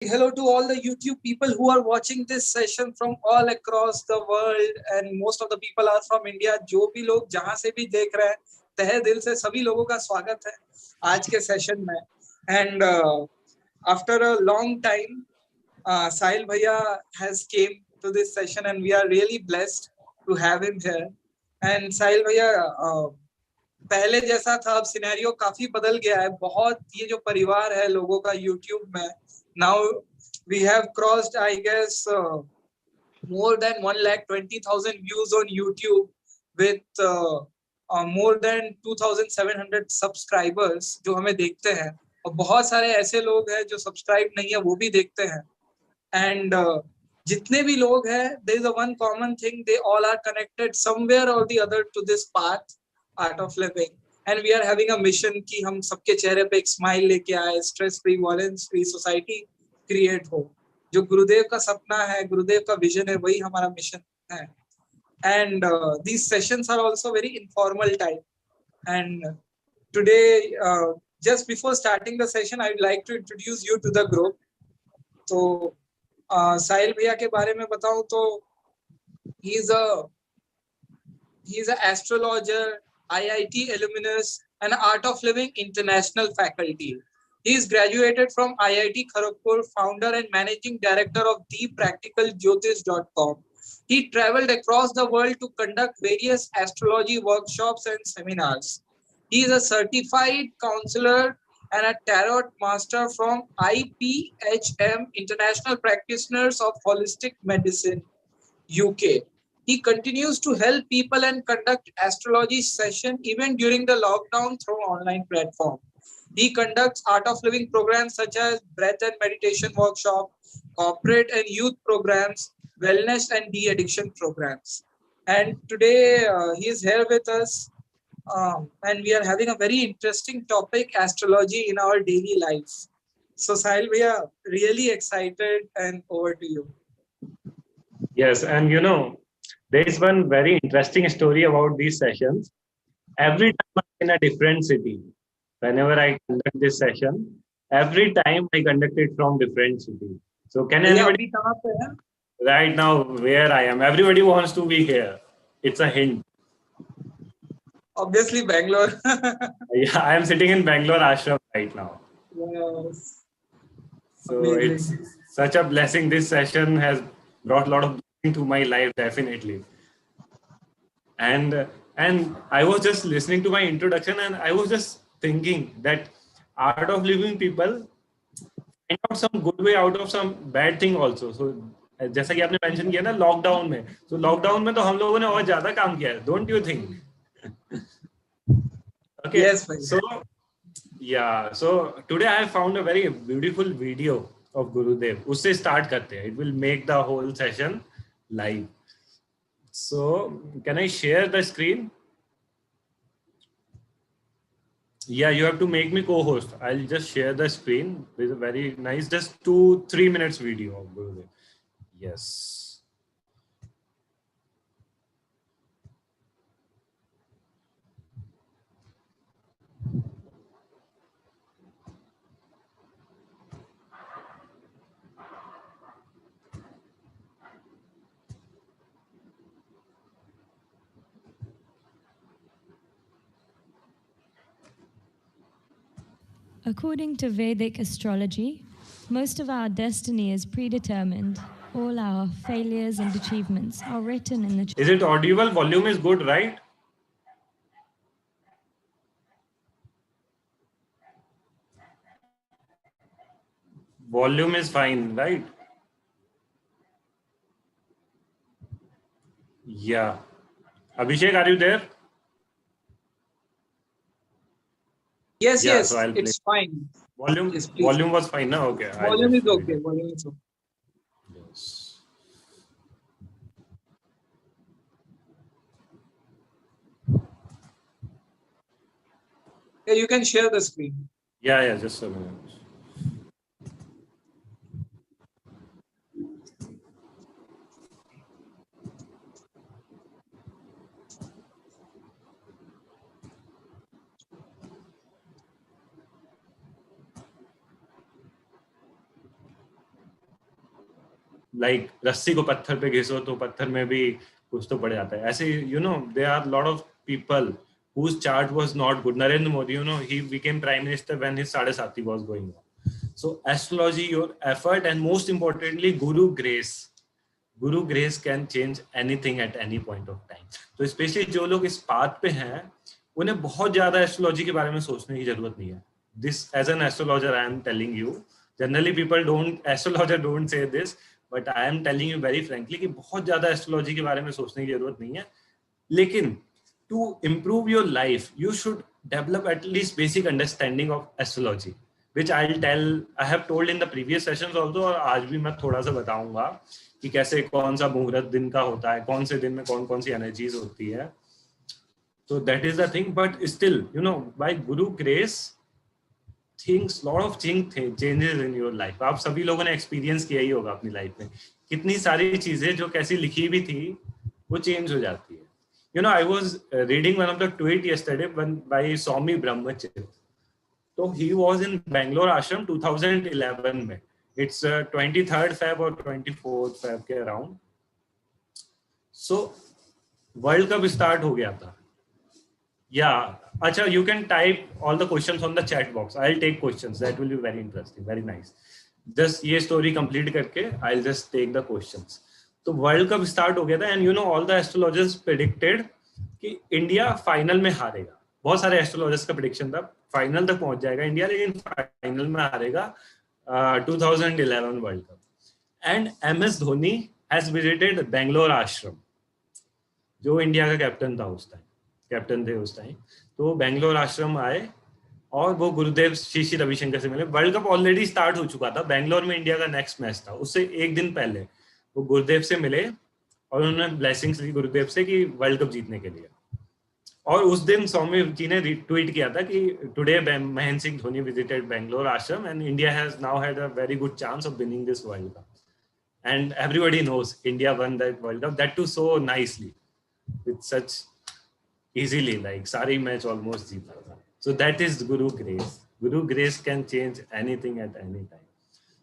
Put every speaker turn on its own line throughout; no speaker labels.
Hello to all the YouTube people who are watching this session from all across the world and most of the people are from India. जो भी लोग जहां से भी देख रहे हैं तहे दिल से सभी लोगों का स्वागत है आज के सेशन में. And after a long time, Sahil Bhaiya has came to this session and we are really blessed to have him here. And Sahil Bhaiya, पहले जैसा था अब सिनेरियो काफी बदल गया है. बहुत ये जो परिवार है लोगों का YouTube में, now we have crossed I guess more than 1,20,000 views on YouTube with more than 2,700 subscribers जो हमें देखते हैं, और बहुत सारे ऐसे लोग हैं जो सब्सक्राइब नहीं है वो भी देखते हैं. एंड जितने भी लोग हैं, there is a one common thing, they all are connected somewhere or the other to this path, art of living. And we are having a mission कि हम सबके चेहरे पे एक स्माइल लेके आए, stress free, violence free society create हो. जो गुरुदेव का सपना है, गुरुदेव का विजन है, वही हमारा मिशन है. And these sessions are also very informal type. And today, just before starting the session, I would like to introduce you to the group. तो साहिल भैया के बारे में बताऊं तो he is a astrologer, IIT alumnus, and Art of Living international faculty. He is graduated from IIT Kharagpur, founder and managing director of thepracticalJyotish.com. He traveled across the world to conduct various astrology workshops and seminars. He is a certified counselor and a tarot master from IPHM, International Practitioners of Holistic Medicine, UK. He continues to help people and conduct astrology session even during the lockdown through online platform. He conducts art of living programs such as breath and meditation workshop, corporate and youth programs, wellness and de-addiction programs. And today he is here with us, and we are having a very interesting topic, astrology in our daily lives. So Sahil, we are really excited, and over to you.
Yes, and you know, there is one very interesting story about these sessions. Every time I'm in a different city, whenever I conduct this session, every time I conduct it from different city. So can anybody right now where I am? Everybody wants to be here. It's a hint.
Obviously, Bangalore.
Yeah, I am sitting in Bangalore ashram right now.
Yes.
So amazing. It's such a blessing. This session has brought a lot of blessing to my life, definitely. And I was just listening to my introduction, and I was just thinking that art of living people find out some good way out of some bad thing also. So जैसा कि आपने mention किया ना lockdown में, तो lockdown में तो हम लोगों ने और ज्यादा काम किया है, don't you think? Okay.
Yes,
so yeah, so today I found a very beautiful video of Gurudev. उससे start करते हैं. It will make the whole session live. So can I share the screen? Yeah, you have to make me co-host. I'll just share the screen with a very nice, just 2-3 minutes video of Gurudev. Yes.
According to Vedic astrology, most of our destiny is predetermined. All our failures and achievements are written in the...
Is it audible? Volume is good, right? Volume is fine, right? Yeah. Abhishek, are you there?
Yes,
Yeah,
yes,
so I'll
it's fine.
Volume,
yes,
volume was fine, no? Okay.
Volume is okay. Volume is okay.
Yes.
Yeah, you can share the screen.
Yeah, just a minute. Like रस्सी को पत्थर पे घिसो तो पत्थर में भी कुछ तो पड़ जाता है. ऐसे you know there are lot of people whose chart was not good. Narendra Modi, you know, he became prime minister when his Sadesati was going on. So astrology, your effort, and most importantly, Guru grace. Guru grace can change anything at any point of time. तो specially जो लोग इस path पे हैं उन्हें बहुत ज्यादा astrology के बारे में सोचने की जरूरत नहीं है. This as an astrologer I am telling you. Generally people astrologer don't say this, but I am telling you very frankly कि बहुत ज्यादा एस्ट्रोलॉजी के बारे में सोचने की जरूरत नहीं है. लेकिन to improve your life, you should develop at least basic understanding of astrology, which I have told in the previous sessions also, और आज भी मैं थोड़ा सा बताऊंगा कि कैसे कौन सा मुहूर्त दिन का होता है, कौन से दिन में कौन कौन सी एनर्जीज होती है. So that is the thing, but still, you know, by Guru grace, lot of changes in your life. आप सभी लोगों ने एक्सपीरियंस किया ही होगा अपनी लाइफ में, कितनी सारी चीजें जो कैसी लिखी भी थी वो चेंज हो जाती है. You know, I was reading one of the tweet yesterday by Swami Brahmachit. So he was in Bangalore Ashram 2011 में. It's 23rd Feb or 24th Feb के around. So World Cup start हो गया था. Yeah, अच्छा, you can type all the questions on the chat box. I'll take questions. That will be very interesting, very nice. Just ये story complete करके I'll just take the questions. तो world cup start हो गया था and you know all the astrologers predicted कि India final में हारेगा. बहुत सारे एस्ट्रोलॉजर्स का प्रेडिक्शन था फाइनल तक पहुंच जाएगा इंडिया, लेकिन फाइनल में हारेगा 2011 world cup. And MS Dhoni has visited Bangalore आश्रम, जो इंडिया का कैप्टन थे उस टाइम. तो बेंगलोर आश्रम आए और वो गुरुदेव श्री रविशंकर से मिले. वर्ल्ड कप ऑलरेडी स्टार्ट हो चुका था, बेंगलोर में इंडिया का नेक्स्ट मैच था. उससे एक दिन पहले वो गुरुदेव से मिले और उन्होंने ब्लेसिंग्स ली गुरुदेव से कि वर्ल्ड कप जीतने के लिए. और उस दिन स्वामी जी ने ट्वीट किया था कि today Mahendra Singh Dhoni visited Bangalore ashram and India has now had a very good chance of winning this world cup. And everybody knows India won that world cup, that too so nicely with such easily, like सारी match almost जीता था. So that is guru grace. Guru grace can change anything at any time.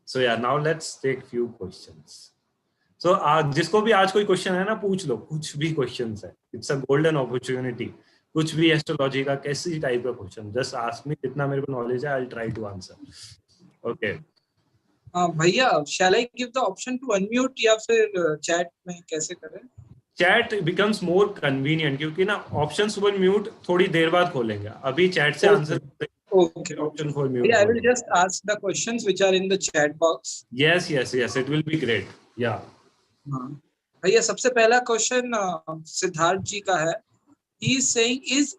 So yeah now let's take few questions. So, जिसको भी आज कोई question है ना, पूछ लो, कुछ भी क्वेश्चंस है. It's a golden opportunity. कुछ भी एस्ट्रोलॉजी का कैसी टाइप का क्वेश्चन, जस्ट आस्क मी. जितना मेरे को नॉलेज है I will try to answer. Okay
भैया, shall I give the option to unmute या फिर चैट में कैसे करें?
चैट बिकम्स मोर कन्वीनियंट क्योंकि ना ऑप्शन फॉर म्यूट थोड़ी देर बाद खोलेंगे. अभी चैट से answer.
Okay. Option for mute. Yeah, I will just ask the questions which are in the chat box.
Yes. It will be great. Yeah.
भैया, सबसे पहला क्वेश्चन सिद्धार्थ जी का है. He is saying, is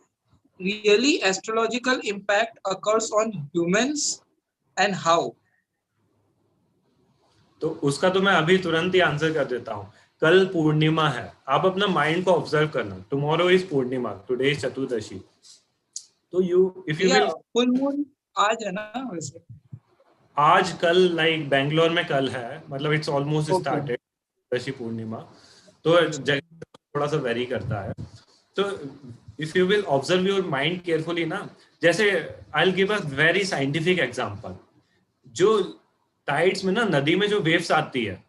really astrological impact occurs on humans and how?
तो उसका तो मैं अभी तुरंत ही आंसर कर देता हूँ. कल पूर्णिमा है, आप अपना माइंड को ऑब्जर्व करना. Tomorrow is Purnima, today is Chaturdashi. तो if you will,
full moon आज है ना वैसे.
आज कल लाइक बेंगलोर में कल है, मतलब इट्स ऑलमोस्ट स्टार्टेड चतुर्दशी पूर्णिमा. तो थोड़ा सा वेरी करता है. तो if you will observe your mind carefully ना, जैसे I will give a very scientific example. जो टाइड्स में ना, नदी में जो वेव्स आती है,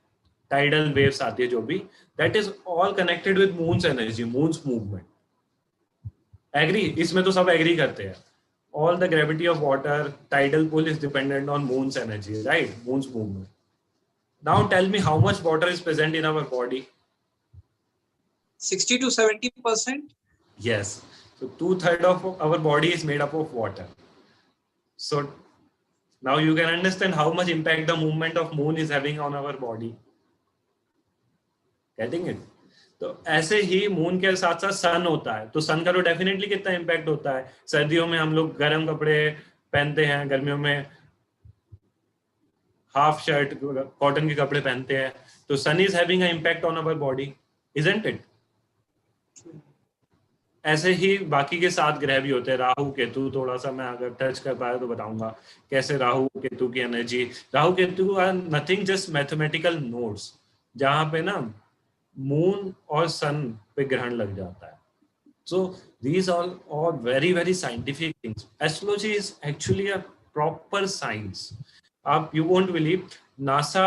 टाइडल वेव्स आती है जो भी, that is all connected with moon's energy, moon's movement. Agree? इसमें तो सब एग्री करते हैं. All the gravity of water, tidal pull is dependent on moon's energy, right? Moon's movement. Now tell me how much water is present in our body?
60 to 70%.
Yes. So 2/3 of our body is made up of water. So now you can understand how much impact the movement of moon is having on our body. Getting it? तो ऐसे ही moon के साथ साथ सन होता है. तो सन का तो डेफिनेटली कितना इम्पैक्ट होता है. सर्दियों में हम लोग गर्म कपड़े पहनते हैं, गर्मियों में हाफ शर्ट कॉटन के कपड़े पहनते हैं. तो sun is having a impact on our body, isn't it? ऐसे ही बाकी के 7 ग्रह भी होते हैं. राहु केतु, थोड़ा सा मैं अगर टच कर पाया तो बताऊंगा कैसे राहु केतु की एनर्जी. Rahu Ketu are nothing just mathematical nodes, जहां पे ना मून और सन पे ग्रहण लग जाता है. So these are all very very scientific things. Astrology is actually a proper science. आप, यू वोंट बिलीव, नासा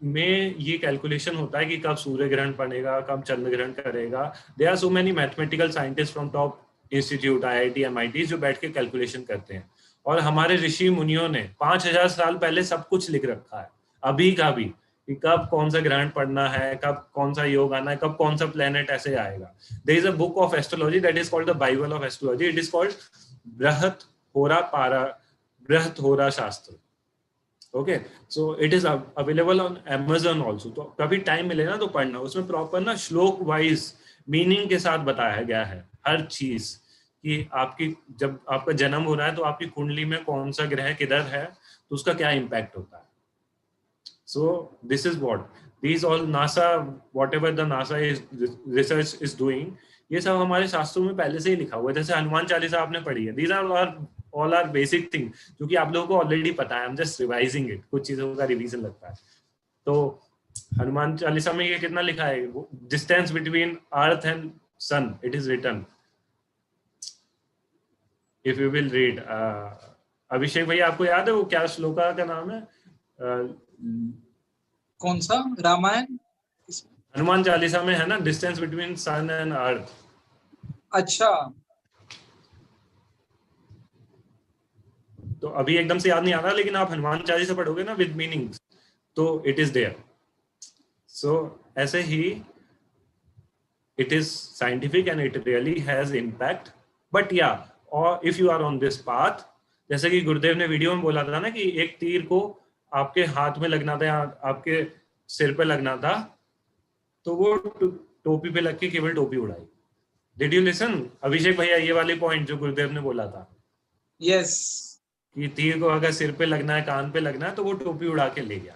में ये कैलकुलेशन होता है कि कब सूर्य ग्रहण पड़ेगा, कब चंद्र ग्रहण करेगा. There are so many mathematical scientist from top institute, IIT, MIT, जो बैठ के कैलकुलेशन करते हैं. और हमारे ऋषि मुनियों ने 5000 साल पहले सब कुछ लिख रखा है, अभी का भी, कि कब कौन सा ग्रहण पड़ना है, कब कौन सा योग आना है, कब कौन सा प्लेनेट ऐसे आएगा. There is a book of astrology that is called the bible of astrology. It is called Brihat Hora Shastra. Okay, so it is available on Amazon also. तो कभी टाइम मिले ना तो पढ़ना. उसमें प्रॉपर ना श्लोक वाइज मीनिंग के साथ बताया गया है हर चीज, कि आपकी जब आपका जन्म हो रहा है तो आपकी कुंडली में कौन सा ग्रह किधर है, तो उसका क्या इम्पैक्ट होता है. सो this is what these all NASA, whatever the NASA is research is doing, ये सब हमारे शास्त्रों में पहले से ही लिखा हुआ है. जैसे हनुमान चालीसा आपने पढ़ी है, these are all our basic thing, क्योंकि आप लोगों को ऑलरेडी पता है. I'm just revising it, कुछ चीजों का रिवीजन लगता है. तो हनुमान चालीसा में ये कितना लिखा है, distance between earth and sun, it is written. If you will read, Abhishek भैया आपको याद है वो क्या श्लोका का नाम है?
कौन सा? रामायण?
हनुमान चालीसा में है ना, distance between sun and earth.
अच्छा,
तो अभी एकदम से याद नहीं आ रहा, लेकिन आप हनुमान चालीसा पढ़ोगे ना विद मीनिंग्स, तो इट इज देयर. सो ऐसे ही it is scientific and it really has impact. But ya, और if you are on this path, जैसे कि गुरुदेव ने वीडियो में बोला था ना कि एक तीर को आपके हाथ में लगना था या आपके सिर पे लगना था, तो वो टोपी पे लग के केवल टोपी उड़ाई. डिड यू लिसन अभिषेक भैया, ये वाली पॉइंट जो गुरुदेव ने बोला था?
यस,
कि तीर को अगर सिर पे लगना है, कान पे लगना है, तो वो टोपी उड़ा के ले गया.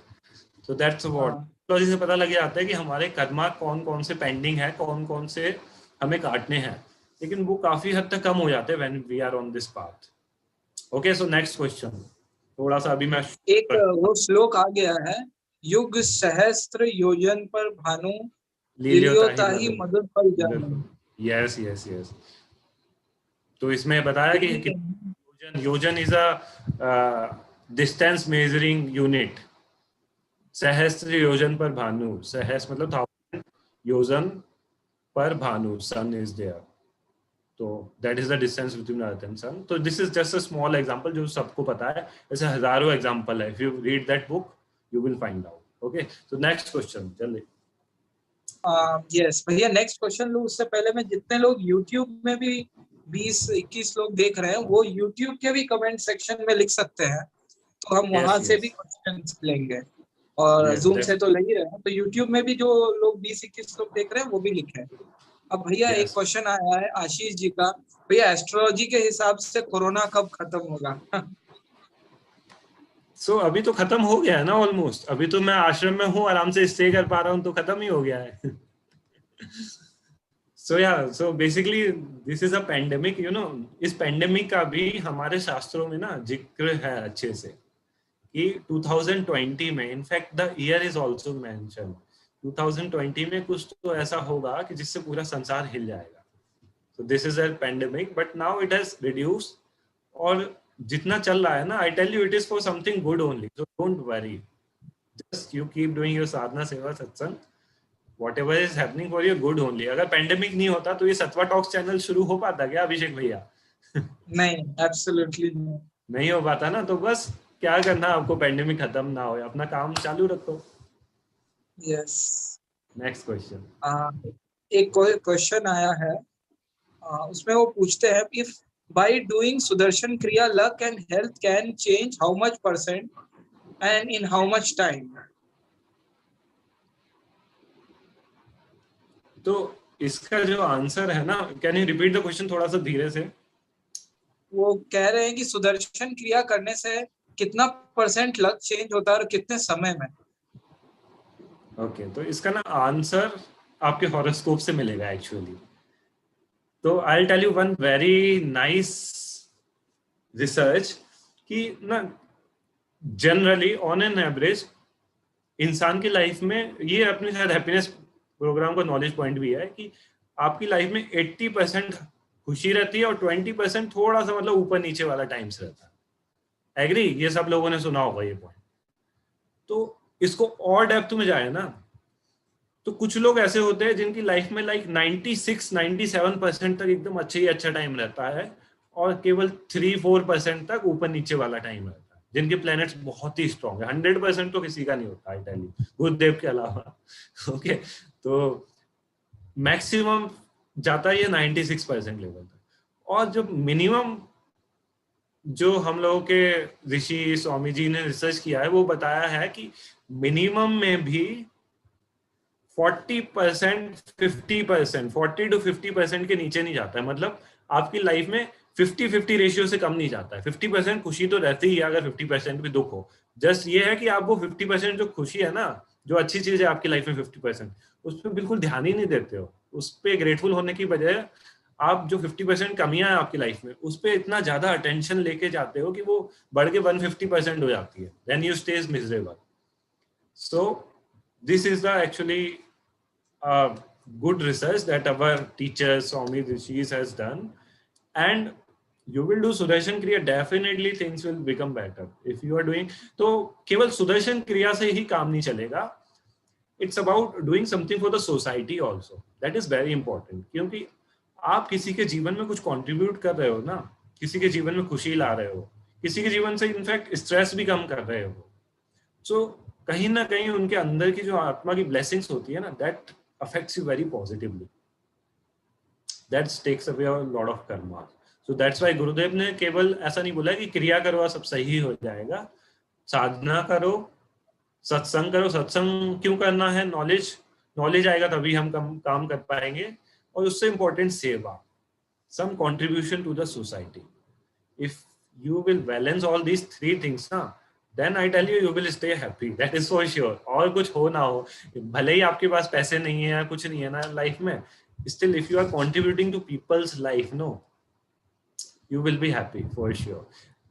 सो दैट्स व्हाट एस्ट्रोलॉजी से पता लग जाता है कि हमारे कर्मा कौन कौन से पेंडिंग है, कौन कौन से हमें काटने हैं. लेकिन वो काफी हद तक कम हो जाते हैं when we are on this path. Okay, so next question. थोड़ा सा अभी मैं
एक वो श्लोक आ गया है, युग सहस्त्र योजन पर भानु, लील्योता ही मधुर फल जानू.
Yes yes yes. तो इसमें बताया कि योजन is a distance measuring unit. सहस्त्र योजन पर भानु, सहस्त्र मतलब 1000 योजन पर भानु, सन इज देयर. तो that is the distance between earth and sun. तो this is just a small example जो सबको पता है. ऐसे हजारों एग्जांपल है. If you read that book you will find out. Okay, so next question जल्दी.
यस भैया, नेक्स्ट क्वेश्चन लो. उससे पहले मैं, जितने लोग YouTube में भी 20-21 लोग देख रहे हैं, वो YouTube के भी कमेंट सेक्शन में लिख सकते हैं, तो हम वहां से भी क्वेश्चंस लेंगे. और Zoom से तो ले ही रहे हैं, तो YouTube में भी जो लोग 20-21 लोग देख रहे हैं वो भी लिखें. अब भैया एक क्वेश्चन आया है आशीष जी का. भैया, एस्ट्रोलॉजी के हिसाब से कोरोना कब खत्म होगा?
सो अभी तो खत्म हो गया है ना ऑलमोस्ट. अभी तो मैं आश्रम में हूँ, आराम से स्टे कर पा रहा हूँ, तो खत्म ही हो गया है. So basically this is a pandemic. You know, इस पेंडेमिक का भी हमारे शास्त्रों में ना जिक्र है अच्छे से, कि 2020 में, in fact the year is also mention, 2020 में कुछ तो ऐसा होगा कि जिससे पूरा संसार हिल जाएगा. So this is a pandemic, but now it has reduced. और जितना चल रहा है ना, I tell you, it is for something good only. So don't worry, just you keep doing your साधना, सेवा, सत्संग. Whatever is happening for your good only. अगर पेंडेमिक नहीं होता तो ये सत्वा टॉक्स चैनल शुरू हो पाता क्या अभिषेक भैया?
नहीं, एब्सोल्युटली
नहीं हो पाता ना. तो बस क्या करना, आपको पेंडेमिक खत्म ना हो, अपना काम चालू रखो.
यस.
Next question.
एक क्वेश्चन आया है, उसमें वो पूछते हैं, इफ बाय डूइंग सुदर्शन क्रिया luck and health can change how much % and in how much time?
तो इसका जो आंसर है ना, can you repeat the question थोड़ा सा धीरे से?
वो कह रहे हैं कि सुदर्शन क्रिया करने से कितना % लक चेंज होता है और कितने समय में?
ओके, तो इसका ना आंसर आपके हॉरोस्कोप से मिलेगा एक्चुअली. तो I will tell you one very nice research कि ना, जनरली ऑन एन एवरेज इंसान की लाइफ में, ये अपने शायद हैप्पीनेस प्रोग्राम का नॉलेज पॉइंट भी है, कि आपकी लाइफ में 80% खुशी रहती है और 20% थोड़ा सा मतलब ऊपर नीचे वाला टाइम्स रहता है. एग्री? ये सब लोगों ने सुना होगा ये पॉइंट. तो इसको और डेप्थ में जाए ना, तो कुछ लोग ऐसे होते हैं जिनकी लाइफ में लाइक 96-97% तक एकदम अच्छा ही अच्छा टाइम रहता है, और केवल 3-4% तक ऊपर नीचे वाला टाइम रहता है, जिनके प्लैनेट्स बहुत ही स्ट्रॉन्ग है। 100% तो किसी का नहीं होता, आई टेल यू, गुरुदेव के अलावा। ओके, तो मैक्सिमम जाता है ये 96% लेवल तक। और जो मिनिमम, जो हम लोगों के ऋषि स्वामी जी ने रिसर्च किया है, वो बताया है कि मिनिमम में भी 40%, 50%, 40 to 50% के नीचे नहीं जाता है। मतलब आपकी लाइफ में 50-50 रेशियो से कम नहीं जाता है। 50% खुशी तो रहती ही है, अगर 50% भी दुख हो। जस्ट ये है कि आप वो 50% जो खुशी है ना, जो अच्छी चीज है आपकी लाइफ में 50%, उस पर बिल्कुल ध्यान ही नहीं देते हो। उस पर ग्रेटफुल होने की बजाय आप जो 50% कमियां हैं आपकी लाइफ में, उस पर इतना ज्यादा अटेंशन लेके जाते हो कि वो बढ़ के 150% हो जाती है। Then you stage miserable. So this is the actually good research that our teacher Swami Rishis has done, and you will do Sudarshan Kriya, definitely things will become better if you are doing. तो केवल सुदर्शन क्रिया से ही काम नहीं चलेगा, it's about doing something for the society also, that is very important, क्योंकि आप किसी के जीवन में कुछ कंट्रीब्यूट कर रहे हो ना, किसी के जीवन में खुशी ला रहे हो, किसी के जीवन से इनफैक्ट स्ट्रेस भी कम कर रहे हो। सो कहीं ना कहीं उनके अंदर की जो आत्मा की ब्लेसिंग्स होती है ना, that affects you very positively. That takes away a lot of karma. So that's why गुरुदेव ने केवल ऐसा नहीं बोला कि क्रिया करो सब सही हो जाएगा। साधना करो, सत्संग करो। सत्संग क्यों करना है? नॉलेज आएगा तभी हम काम कर पाएंगे। और उससे इम्पोर्टेंट सेवा, some contribution to the society. If you will balance all these three things ना, then I tell you, you will stay happy. That is for sure. और कुछ हो ना हो, भले ही आपके पास पैसे नहीं है, कुछ नहीं है ना लाइफ में, still if you are contributing to people's life, no, you will be happy for sure.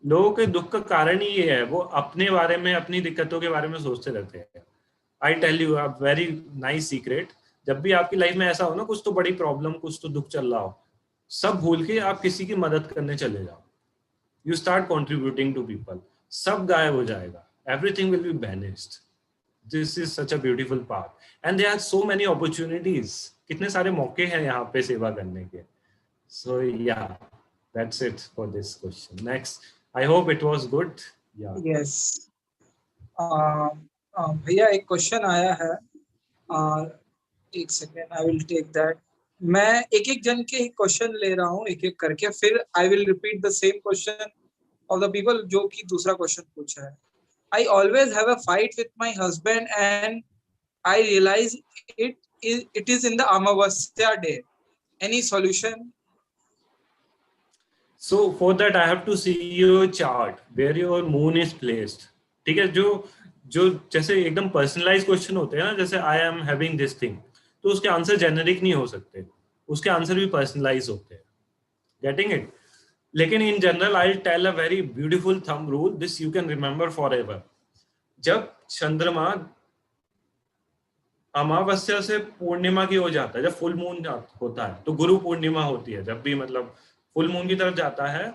लोगों के दुख का कारण ही ये है, वो अपने बारे में, अपनी दिक्कतों के बारे में सोचते रहते हैं। I tell you a very nice secret. जब भी आपकी लाइफ में ऐसा हो ना, कुछ तो बड़ी प्रॉब्लम, कुछ तो दुख चल रहा हो, सब भूल के आप किसी की मदद करने चले जाओ। You start contributing to people. सब गायब हो जाएगा, everything will be vanished. This is such a beautiful path, and there are so many opportunities. कितने सारे मौके हैं यहाँ पे सेवा करने के। So yeah, that's it for this question. Next, I hope it was good. Yeah.
Yes. भैया एक क्वेश्चन आया है, एक second, I will take that. मैं एक एक जन के क्वेश्चन ले रहा हूँ एक एक करके, फिर I will repeat the same question of the people जो कि दूसरा क्वेश्चन पूछा है। I always have a fight with my husband and I realize it is in the Amavasya day. Any solution?
So for that I have to see your chart where your moon is placed. ठीक है, जो जैसे एकदम personalise question होते हैं ना, जैसे I am having this thing, तो उसके आंसर जेनेरिक नहीं हो सकते, उसके आंसर भी पर्सनलाइज होते हैं। Getting it? लेकिन in general I tell a very beautiful thumb rule, this you can remember forever. जब चंद्रमा अमावस्या से पूर्णिमा की हो जाता है, जब फुल मून होता है, तो गुरु पूर्णिमा होती है। जब भी मतलब फुल मून की तरफ जाता है,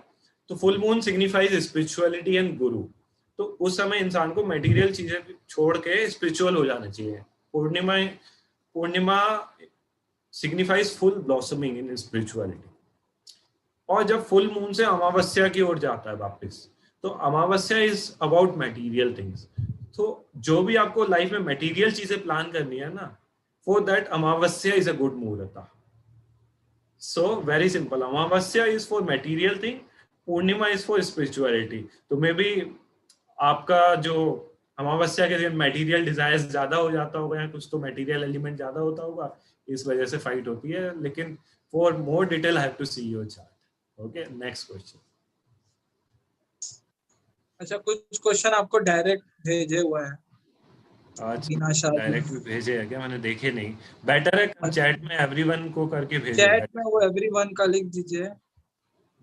तो full moon signifies spirituality and गुरु। तो उस समय इंसान को मटेरियल चीजें छोड़ के स्पिरिचुअल हो जाना चाहिए। Purnima signifies full blossoming in spirituality. और जब फुल मून से अमावस्या की ओर जाता है वापस, तो अमावस्या इज अबाउट मटेरियल थिंग्स। तो जो भी आपको लाइफ में मटेरियल चीजें प्लान करनी है ना, for that Amavasya is a good मुहूर्त। So very simple, Amavasya is for material thing, Purnima is for spirituality. तो मे बी आपका जो अमावस्या के दिन मटेरियल डिजायर्स ज्यादा हो जाता होगा, या कुछ तो मटेरियल एलिमेंट ज्यादा होता होगा, इस वजह से फाइट होती है। लेकिन for more detail I have to see your chart. Okay, next question.
अच्छा, कुछ क्वेश्चन आपको डायरेक्ट भेजे हुआ है
आज डायरेक्ट भी भेजे है क्या? मैंने देखे नहीं। बेटर है चैट में एवरीवन को करके भेजो।
चैट में वो एवरीवन का लिख दीजिए।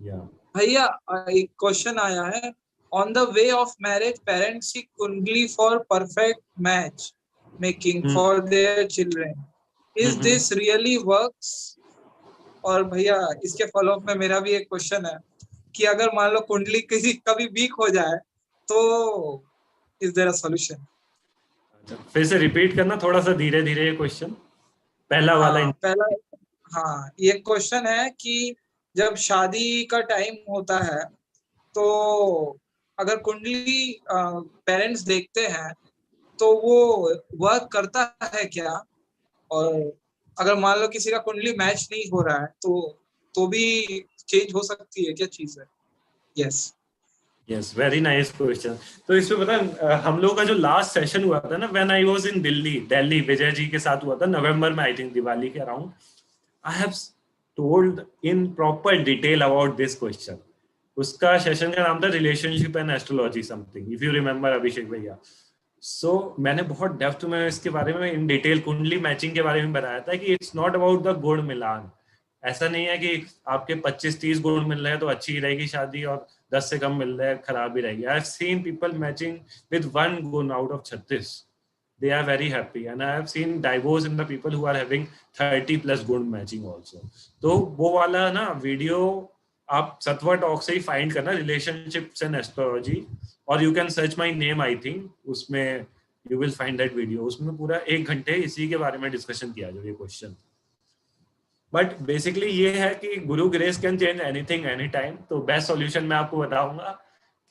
या
भैया एक क्वेश्चन आया है, on the way of marriage parents seek kundli for perfect match making for their children, is this really works? और भैया इसके फॉलोअप में मेरा भी एक क्वेश्चन है कि अगर मान लो कुंडली किसी कभी वीक हो जाए, तो इज देयर अ सॉल्यूशन?
फिर से रिपीट करना थोड़ा सा धीरे धीरे ये क्वेश्चन, पहला वाला।
पहला, हाँ ये क्वेश्चन है कि जब शादी का टाइम होता है तो अगर कुंडली पेरेंट्स देखते हैं तो वो वर्क करता है क्या, और अगर मान लो किसी का कुंडली मैच नहीं हो रहा है तो भी चेंज हो सकती है क्या चीज है? Yes
yes, very nice question. तो इसमें पता है, हम लोग का जो लास्ट सेशन हुआ था ना, when I was in Delhi Vijay ji के साथ हुआ था नवंबर में, आई थिंक दिवाली के around, I have told in proper detail about this question. उसका सेशन का नाम था relationship and astrology something, if you remember Abhishek भैया। सो मैंने बहुत डेप्थ में इसके बारे में इन डिटेल कुंडली मैचिंग के बारे में बताया था कि इट्स नॉट अबाउट द गुण मिलान। ऐसा नहीं है कि आपके 25-30 गुण मिल रहे हैं तो अच्छी ही रहेगी शादी, और 10 से कम मिल रहे हैं खराब ही रहेगी। आई have seen people matching with 1 गुण out of 36, they are very happy, and I have seen divorce in the people who are having 30+ गुण मैचिंग also। तो वो वाला ना वीडियो आप सत्वा टॉक से ही फाइंड करना, रिलेशनशिप्स एंड एस्ट्रोलॉजी, और you can search my name, I think उसमें you will find that video. उसमें पूरा 1 घंटे इसी के बारे में डिस्कशन किया जो ये क्वेश्चन। बट बेसिकली ये है कि गुरु grace can change anything any time. तो बेस्ट सॉल्यूशन मैं आपको बताऊंगा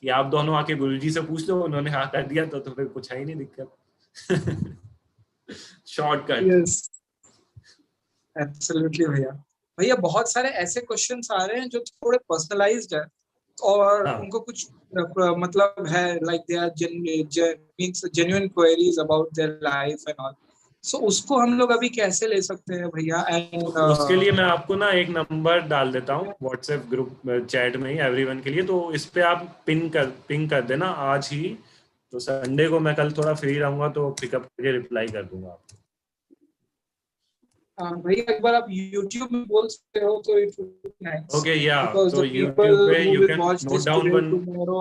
कि आप दोनों आके गुरुजी से पूछ लो, उन्होंने हाँ कर दिया तो फिर कुछ है ही नहीं दिक्कत। शॉर्टकट।
यस एब्सोल्युटली भैया। भैया बहुत सारे ऐसे क्वेश्चंस आ रहे हैं जो थोड़े पर्सनलाइज्ड है और
हाँ
उनको कुछ मतलब है like they are genuine queries about their life and all. So उसको हम लोग अभी कैसे ले सकते हैं भैया? एंड
तो उसके लिए मैं आपको ना एक नंबर डाल देता हूँ व्हाट्सएप ग्रुप चैट में ही एवरीवन के लिए। तो इस पे आप पिंग कर देना आज ही। तो संडे को मैं कल थोड़ा फ्री रहूंगा तो पिकअप करके रिप्लाई कर दूंगा आपको।
भैया एक बार आप YouTube में बोल सकते हो तो it would be nice,
okay या
बिकॉज़
तो
द
YouTube
पीपल
पे
who
you
will
can
watch
note
this
down
today
one.
Tomorrow.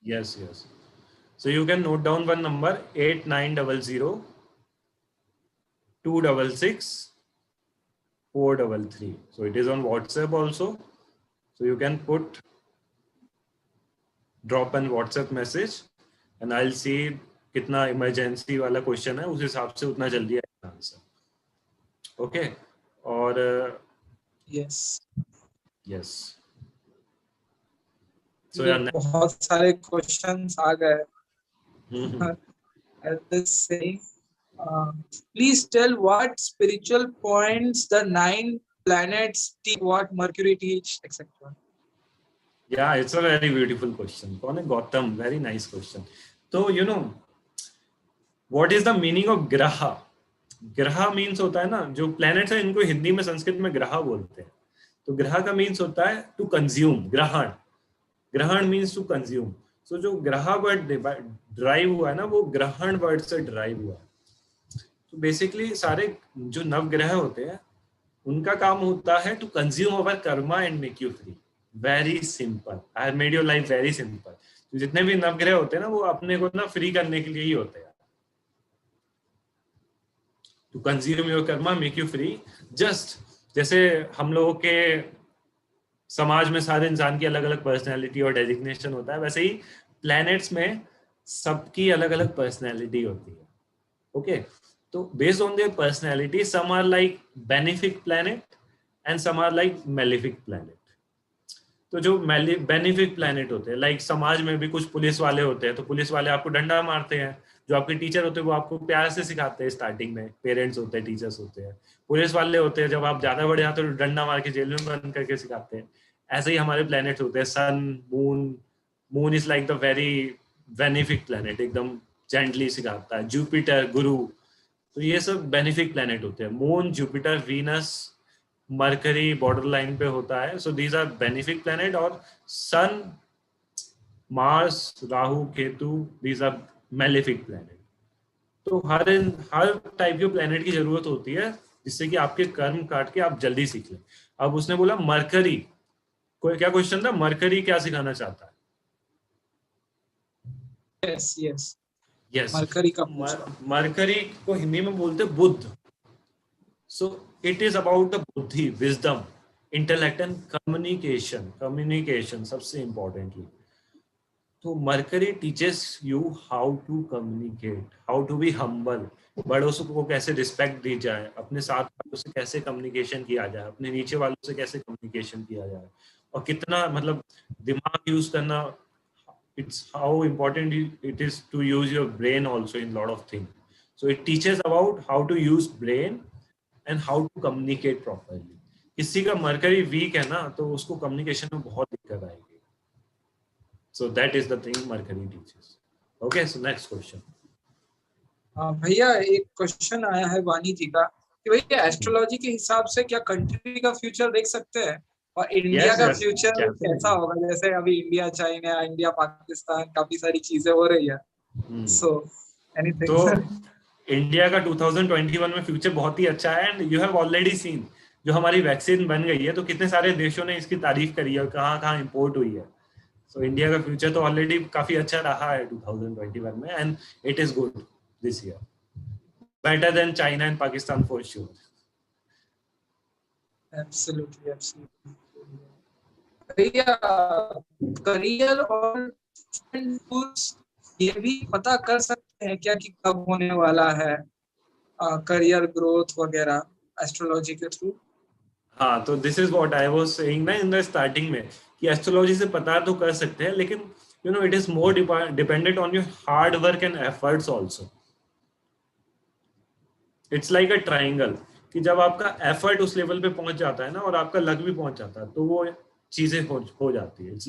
Yes yes, so you can note down one number 8900 266 433. So it is on WhatsApp also, so you can drop an WhatsApp message and I'll see कितना emergency वाला question है, उस हिसाब से उतना जल्दी आएगा answer. Okay और
यस
यस, सो
ये
यार
बहुत सारे क्वेश्चंस आ गए
हम्म
at this saying. Please tell what spiritual points the 9 planets teach, what Mercury teach, etc.
Yeah, it's a very beautiful question. कौन है? Gautam, very nice question. तो you know what is the meaning of ग्रह? ग्रह means होता है ना, जो planets है इनको हिंदी में संस्कृत में ग्रह बोलते हैं। तो ग्रह का मीन्स होता है टू कंज्यूम, ग्रहण। ग्रहण मीन्स टू कंज्यूम। सो जो ग्रह वर्ड ड्राइव हुआ है ना, वो ग्रहण वर्ड से ड्राइव हुआ है। तो बेसिकली सारे जो नवग्रह होते हैं उनका काम होता है to consume our karma and make you free. Very simple, I have made your life very simple. तो जितने भी नवग्रह होते हैं ना, वो अपने को ना फ्री करने के लिए ही होते हैं। To consume your karma make you free. Just जैसे हम लोगों के समाज में सारे इंसान की अलग अलग पर्सनैलिटी और डेजिग्नेशन होता है, वैसे ही प्लैनेट्स में सबकी अलग अलग पर्सनैलिटी होती है। ओके, तो based on their personality some are like benefic planet and some are like malefic planet. तो जो बेनिफिक प्लैनेट होते हैं, लाइक समाज में भी कुछ पुलिस वाले होते हैं, तो पुलिस वाले आपको डंडा मारते हैं। जो आपके टीचर होते हैं वो आपको प्यार से सिखाते हैं स्टार्टिंग में, पेरेंट्स होते हैं, टीचर्स होते हैं। पुलिस वाले होते हैं जब आप ज्यादा बड़े आते हो तो डंडा मार के जेल में बंद करके सिखाते हैं। ऐसे ही हमारे प्लैनेट्स होते हैं, sun, moon. Moon is like the very benefic planet, एकदम जेंटली सिखाता है। जुपिटर, गुरु, तो ये सब बेनिफिक प्लैनेट होते हैं। Moon, Jupiter, Venus, Mercury border line पे होता है, so these are benefic planet. और sun, Mars, Rahu, Ketu, these are malefic planet. तो हर टाइप के प्लैनेट की जरूरत होती है जिससे कि आपके कर्म काट के आप जल्दी सीख लें। अब उसने बोला मरकरी, कोई क्या क्वेश्चन था, मरकरी क्या सिखाना चाहता है?
यस यस
यस,
मरकरी का पूछा।
मरकरी को हिंदी में बोलते Budh. So it is about the buddhi, wisdom, intellect and communication. Communication सबसे इंपॉर्टेंटली। तो Mercury teaches you how to communicate, how to be humble, बड़ों को कैसे रिस्पेक्ट दी जाए, अपने साथ वालों से कैसे कम्युनिकेशन किया जाए, अपने नीचे वालों से कैसे कम्युनिकेशन किया जाए, और कितना मतलब दिमाग यूज करना. It's how important it is to use your brain also in lot of things. So it teaches about how to use brain and how to communicate properly. किसी का मरकरी वीक है ना तो उसको कम्युनिकेशन में बहुत दिक्कत आएगी. So that is the thing Mercury teaches. Okay, so next question.
भैया एक क्वेश्चन आया है वानी जी का कि भैया एस्ट्रोलॉजी के हिसाब से क्या कंट्री का फ्यूचर देख सकते हैं और इंडिया
Yes,
का
yes,
फ्यूचर
definitely.
कैसा होगा? जैसे अभी इंडिया चाइना, इंडिया पाकिस्तान, काफी सारी चीजें हो रही है. So anything.
तो इंडिया का 2021 में फ्यूचर बहुत ही अच्छा है and you have already seen जो हमारी वैक्सीन बन गई है तो कितने सारे देशों ने इसकी तारीफ करी है और कहाँ कहाँ इंपोर्ट हुई है. सो इंडिया का फ्यूचर तो ऑलरेडी काफी अच्छा रहा है 2021 में and it is good this year, better than China and Pakistan for sure.
Absolutely absolutely. भैया करियर और टूल्स ये भी पता कर सकते हैं क्या कि कब होने वाला है करियर ग्रोथ वगैरह एस्ट्रोलॉजी के थ्रू?
हाँ, तो this is what I was saying ना इन द स्टार्टिंग में कि एस्ट्रोलॉजी से पता तो कर सकते हैं लेकिन you know it is more dependent on your hard work and efforts also. It's like a triangle कि जब आपका एफर्ट उस लेवल पे पहुंच जाता है ना और आपका लक भी पहुंच जाता है तो वो चीजें हो जाती है. It's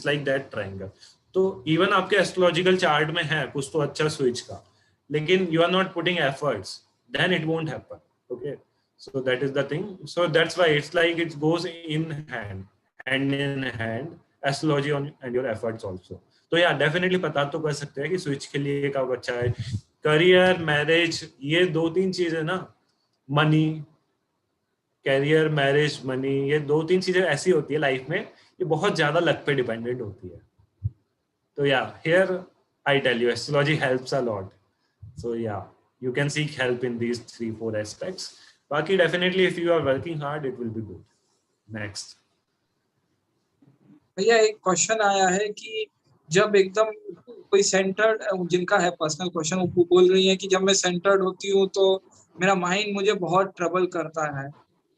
like that triangle. तो इवन आपके एस्ट्रोलॉजिकल चार्ट में है कुछ तो अच्छा स्विच का लेकिन you are not putting efforts then it won't happen. Okay, so that is the thing. So that's why it's like it goes in hand in hand astrology and your efforts also. तो यार definitely पता तो कर सकते हैं कि switch के लिए कब अच्छा है. करियर, मैरिज, ये 2-3 चीजें ना, मनी, कैरियर, मैरिज, मनी, ये 2-3 चीजें ऐसी होती है लाइफ में ये बहुत ज्यादा लक पे डिपेंडेंट होती है. तो ya here I tell you astrology helps a lot. So ya you can seek help in these 3-4 aspects. बाकी definitely if you are working hard it will be good. Next.
भैया एक question आया है कि जब एकदम कोई सेंटर्ड, जिनका है पर्सनल क्वेश्चन, वो बोल रही है कि जब मैं सेंटर्ड होती हूँ तो मेरा माइंड मुझे बहुत ट्रबल करता है,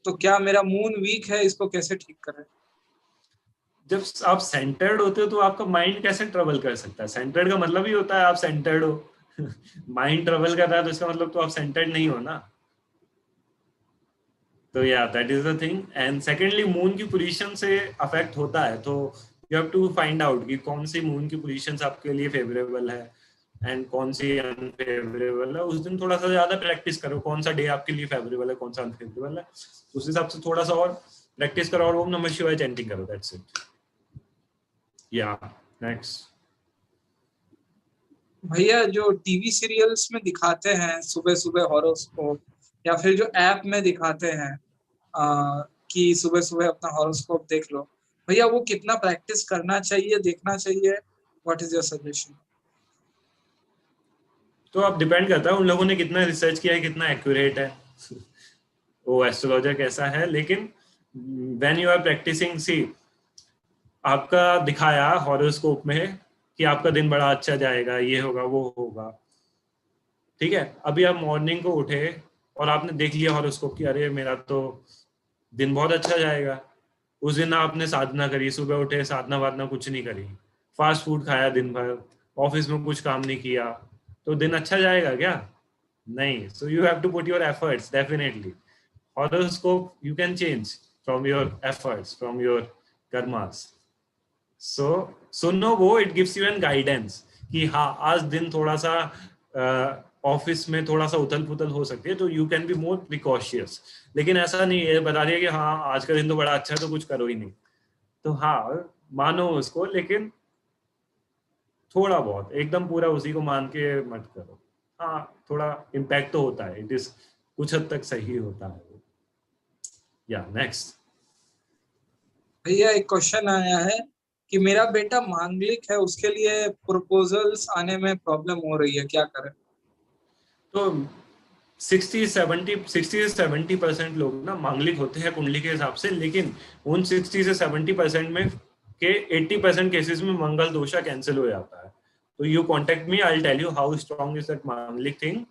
तो क्या मेरा मून वीक है, इसको कैसे ठीक करें?
जब आप सेंटर्ड होते हो तो आपका माइंड कैसे ट्रबल कर सकता है? सेंटर्ड का मतलब ही होता है आप सेंटर्ड हो. माइंड ट्रबल कर रहा है तो इसका मतलब तो आप सेंटर्ड नहीं हो ना. तो या that is the thing. And secondly moon की पोजीशन से अफेक्ट होता है तो you have to find out कि कौन सी मून की पोजीशन आपके लिए फेवरेबल है एंड कौन सी अनफेवरेबल है. उस दिन थोड़ा सा ज्यादा प्रैक्टिस करो कौन सा डे आपके लिए फेवरेबल है कौन सा अनफेवरेबल है. उस हिसाब से थोड़ा सा और प्रैक्टिस करो और ओम नमः शिवाय चैंटिंग करो. That's it. या नेक्स्ट.
भैया जो टीवी सीरियल्स में दिखाते हैं सुबह सुबह हॉरोस्कोप, या फिर जो ऐप में दिखाते हैं कि सुबह सुबह अपना हॉरोस्कोप देख लो, भैया वो कितना प्रैक्टिस करना चाहिए, देखना चाहिए? What is your suggestion?
तो अब डिपेंड करता है उन लोगों ने कितना रिसर्च किया है, कितना एक्यूरेट है वो एस्ट्रोलॉजर कैसा है. लेकिन व्हेन यू आर प्रैक्टिसिंग, सी आपका दिखाया हॉरोस्कोप में कि आपका दिन बड़ा अच्छा जाएगा, ये होगा वो होगा, ठीक है. अभी आप मॉर्निंग को उठे और आपने देख लिया हॉरोस्कोप कि अरे मेरा तो दिन बहुत अच्छा जाएगा. उस दिन आपने साधना करी, सुबह उठे साधना वाधना कुछ नहीं करी, फास्ट फूड खाया दिन भर, ऑफिस में कुछ काम नहीं किया, तो दिन अच्छा जाएगा क्या? नहीं. So you have to put your efforts. Definitely horoscope you can change from your efforts, from your karmas. So सुनो वो it gives you an guidance कि हाँ आज दिन थोड़ा सा ऑफिस में थोड़ा सा उथल पुथल हो सकती है तो you can be more precocious. लेकिन ऐसा नहीं है बता दिया कि हाँ आज का दिन तो बड़ा अच्छा है तो कुछ करो ही नहीं. तो हाँ मानो उसको, लेकिन थोड़ा बहुत, एकदम पूरा उसी को मान के मत करो. हाँ थोड़ा इम्पैक्ट तो होता है. इट इज कुछ हद तक सही होता है. या नेक्स्ट.
भैया एक क्वेश्चन आया है कि मेरा बेटा मांगलिक है, उसके लिए प्रपोजल्स आने में प्रॉब्लम हो रही है, क्या करें?
तो 60 से 70% लोग ना मांगलिक होते हैं कुंडली के हिसाब से, लेकिन उन 60 से 70% में कि 80% केसेस में मंगल दोषा कैंसिल हो जाता है. तो you contact me, I will tell you how strong is that manglik thing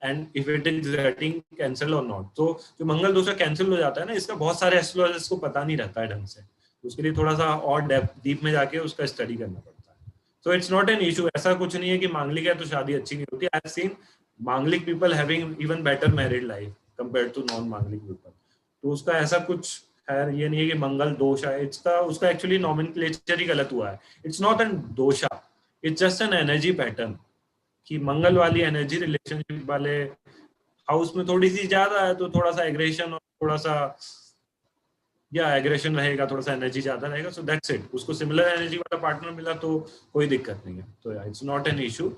and if it is getting cancel और नॉट. तो जो मंगल दोषा कैंसिल हो जाता है ना, इसका बहुत सारे एस्ट्रोलॉजर्स को पता नहीं रहता है ढंग से. उसके लिए थोड़ा सा और डेप्थ डीप में जाके उसका स्टडी करना पड़ता है. So it's not an issue. ऐसा कुछ नहीं है कि मांगलिक है तो शादी अच्छी नहीं होती. I have seen manglik people having even better married life compared to non manglik people. तो उसका ऐसा कुछ है, ये नहीं है कि मंगल दोष है. उसका एक्चुअली नॉमेनक्लेचर ही गलत हुआ है. It's not an dosha, it's just an energy pattern कि मंगल वाली एनर्जी रिलेशनशिप वाले हाउस में थोड़ी सी ज्यादा है, तो थोड़ा सा एग्रेशन और थोड़ा सा एग्रेशन रहेगा, थोड़ा सा एनर्जी ज्यादा रहेगा. So that's it. उसको सिमिलर एनर्जी वाला पार्टनर मिला तो कोई दिक्कत नहीं है. तो it's not an issue.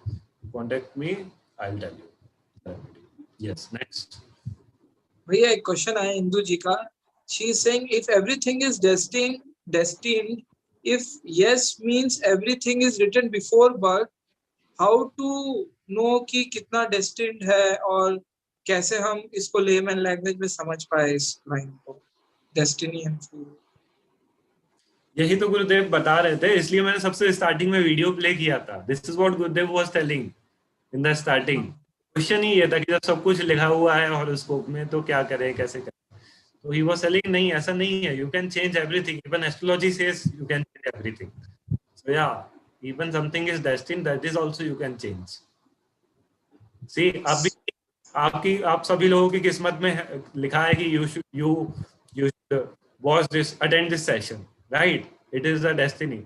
Contact me, I will tell you. Yes, next.
भैया एक क्वेश्चन आया इंदू जी का. She is saying if everything is destined, if yes means everything is written before birth, how to know कि कितना destined है, और कैसे हम इसको लेमैन लैंग्वेज में समझ पाए इस लाइन को, डेस्टिनी एंड फ्री.
यही तो गुरुदेव बता रहे थे, इसलिए मैंने सबसे स्टार्टिंग में वीडियो प्ले किया था. This is what Gurudev was telling in the starting. Question ही ये था कि जब सब कुछ लिखा हुआ है हॉरोस्कोप में तो क्या करें, कैसे करें. तो ही वाज टेलिंग नहीं, ऐसा नहीं है. You can change everything. Even astrology says you can change everything. So ya, even something is destined, that is also you can change. See, अभी आप सभी लोगों की किस्मत में लिखा है कि you should watch this, attend this session, right? It is the destiny.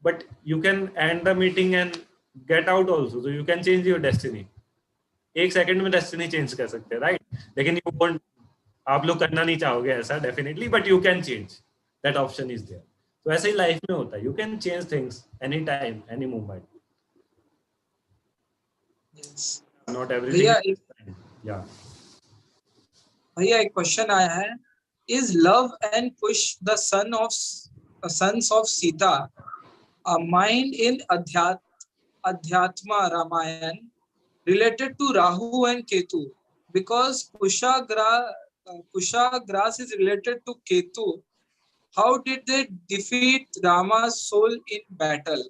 But you can and the meeting and get out also. so you can change your destiny. एक सेकंड में डेस्टिनी चेंज कर सकते हैं, right? लेकिन you won't, आप लोग करना नहीं चाहोगे ऐसा definitely, but you can change. That option is there. तो ऐसे ही लाइफ में होता है. You can change things any time, any moment. Not everything. या
भैया एक क्वेश्चन आया है. Is Luv and Kush the sons of Sita a mind in Adhyatma Ramayan related to Rahu and Ketu? Because Kushagrass is related to Ketu. How did they defeat Rama's soul in battle?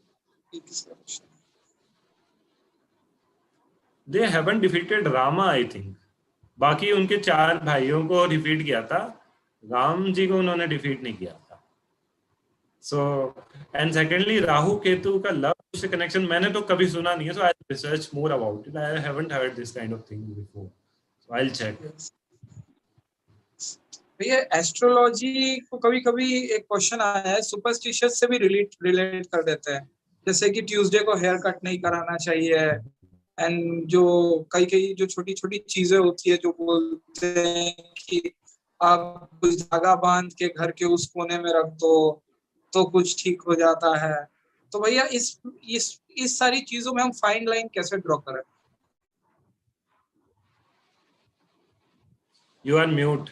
They haven't defeated Rama, I think. बाकी उनके 4 भाइयों को defeat किया था, राम जी को उन्होंने defeat नहीं किया था. So and secondly Rahu Ketu का लव से कनेक्शन मैंने तो कभी सुना नहीं है. So I research more about it. I haven't heard this kind of thing before. So I will check.
भैया एस्ट्रोलॉजी को कभी कभी एक क्वेश्चन आया है, सुपरस्टिशियस से भी रिलेट कर देते हैं. जैसे कि ट्यूसडे को हेयर कट नहीं कराना चाहिए, एंड जो कई जो छोटी छोटी चीजें होती है जो बोलते हैं कि आप कुछ धागा बांध के घर के उस कोने में रख दो तो कुछ ठीक हो जाता है. तो भैया इस सारी चीजों में हम फाइन लाइन कैसे ड्रॉ करें?
You are mute.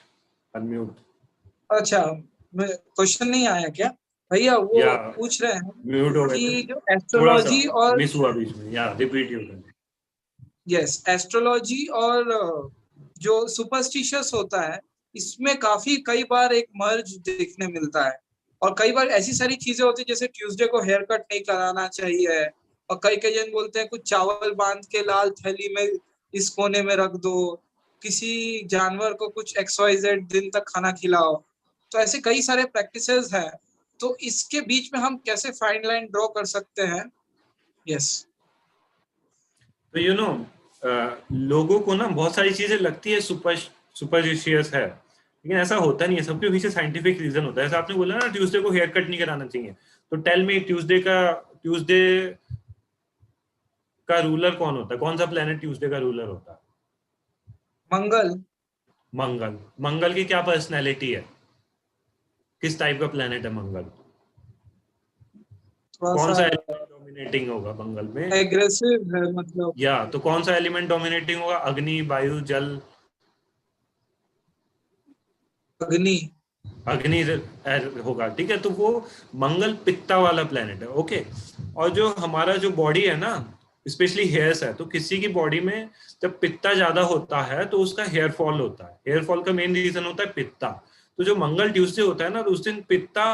अनम्यूट.
अच्छा, क्वेश्चन नहीं आया क्या भैया? वो पूछ रहे हैं
म्यूट हो गए
कि जो एस्ट्रोलॉजी और
मिस हुआ बीच में. या repeat you can.
Yes, astrology और जो सुपरस्टिशियस होता है इसमें काफी कई बार एक मर्ज देखने मिलता है. और कई बार ऐसी सारी चीजें होती है जैसे ट्यूसडे को हेयर कट नहीं कराना चाहिए, और कई जन बोलते हैं कुछ चावल बांध के लाल थैली में इस कोने में रख दो, किसी जानवर को कुछ XYZ दिन तक खाना खिलाओ. तो ऐसे कई सारे प्रैक्टिसेस हैं. तो इसके बीच में हम कैसे फाइन लाइन ड्रॉ कर सकते हैं? यस.
तो यू नो, लोगों को ना बहुत सारी चीजें लगती है सुपरस्टिशियस है, लेकिन ऐसा होता नहीं है. सबके पीछे साइंटिफिक रीजन होता है. ऐसा आपने बोला ना ट्यूसडे को हेयर कट नहीं कराना चाहिए, तो टेल मी ट्यूसडे का रूलर कौन होता है? कौन सा प्लेनेट ट्यूसडे का रूलर होता है? मंगल की क्या पर्सनैलिटी है? किस टाइप का प्लेनेट है मंगल? कौन सा एलिमेंट डोमिनेटिंग होगा मंगल में?
एग्रेसिव है मतलब. या
तो कौन सा एलिमेंट डोमिनेटिंग होगा? अग्नि, वायु, जल. अग्नि होगा, ठीक है. तो वो मंगल पित्ता वाला प्लेनेट है. ओके. और जो हमारा जो बॉडी है ना, स्पेशली हेयर्स है, तो किसी की बॉडी में जब पित्ता ज्यादा होता है तो उसका हेयर फॉल होता है. हेयर फॉल का मेन रीजन होता है पित्ता. तो जो मंगल ट्यूसडे होता है ना, तो उस दिन पित्ता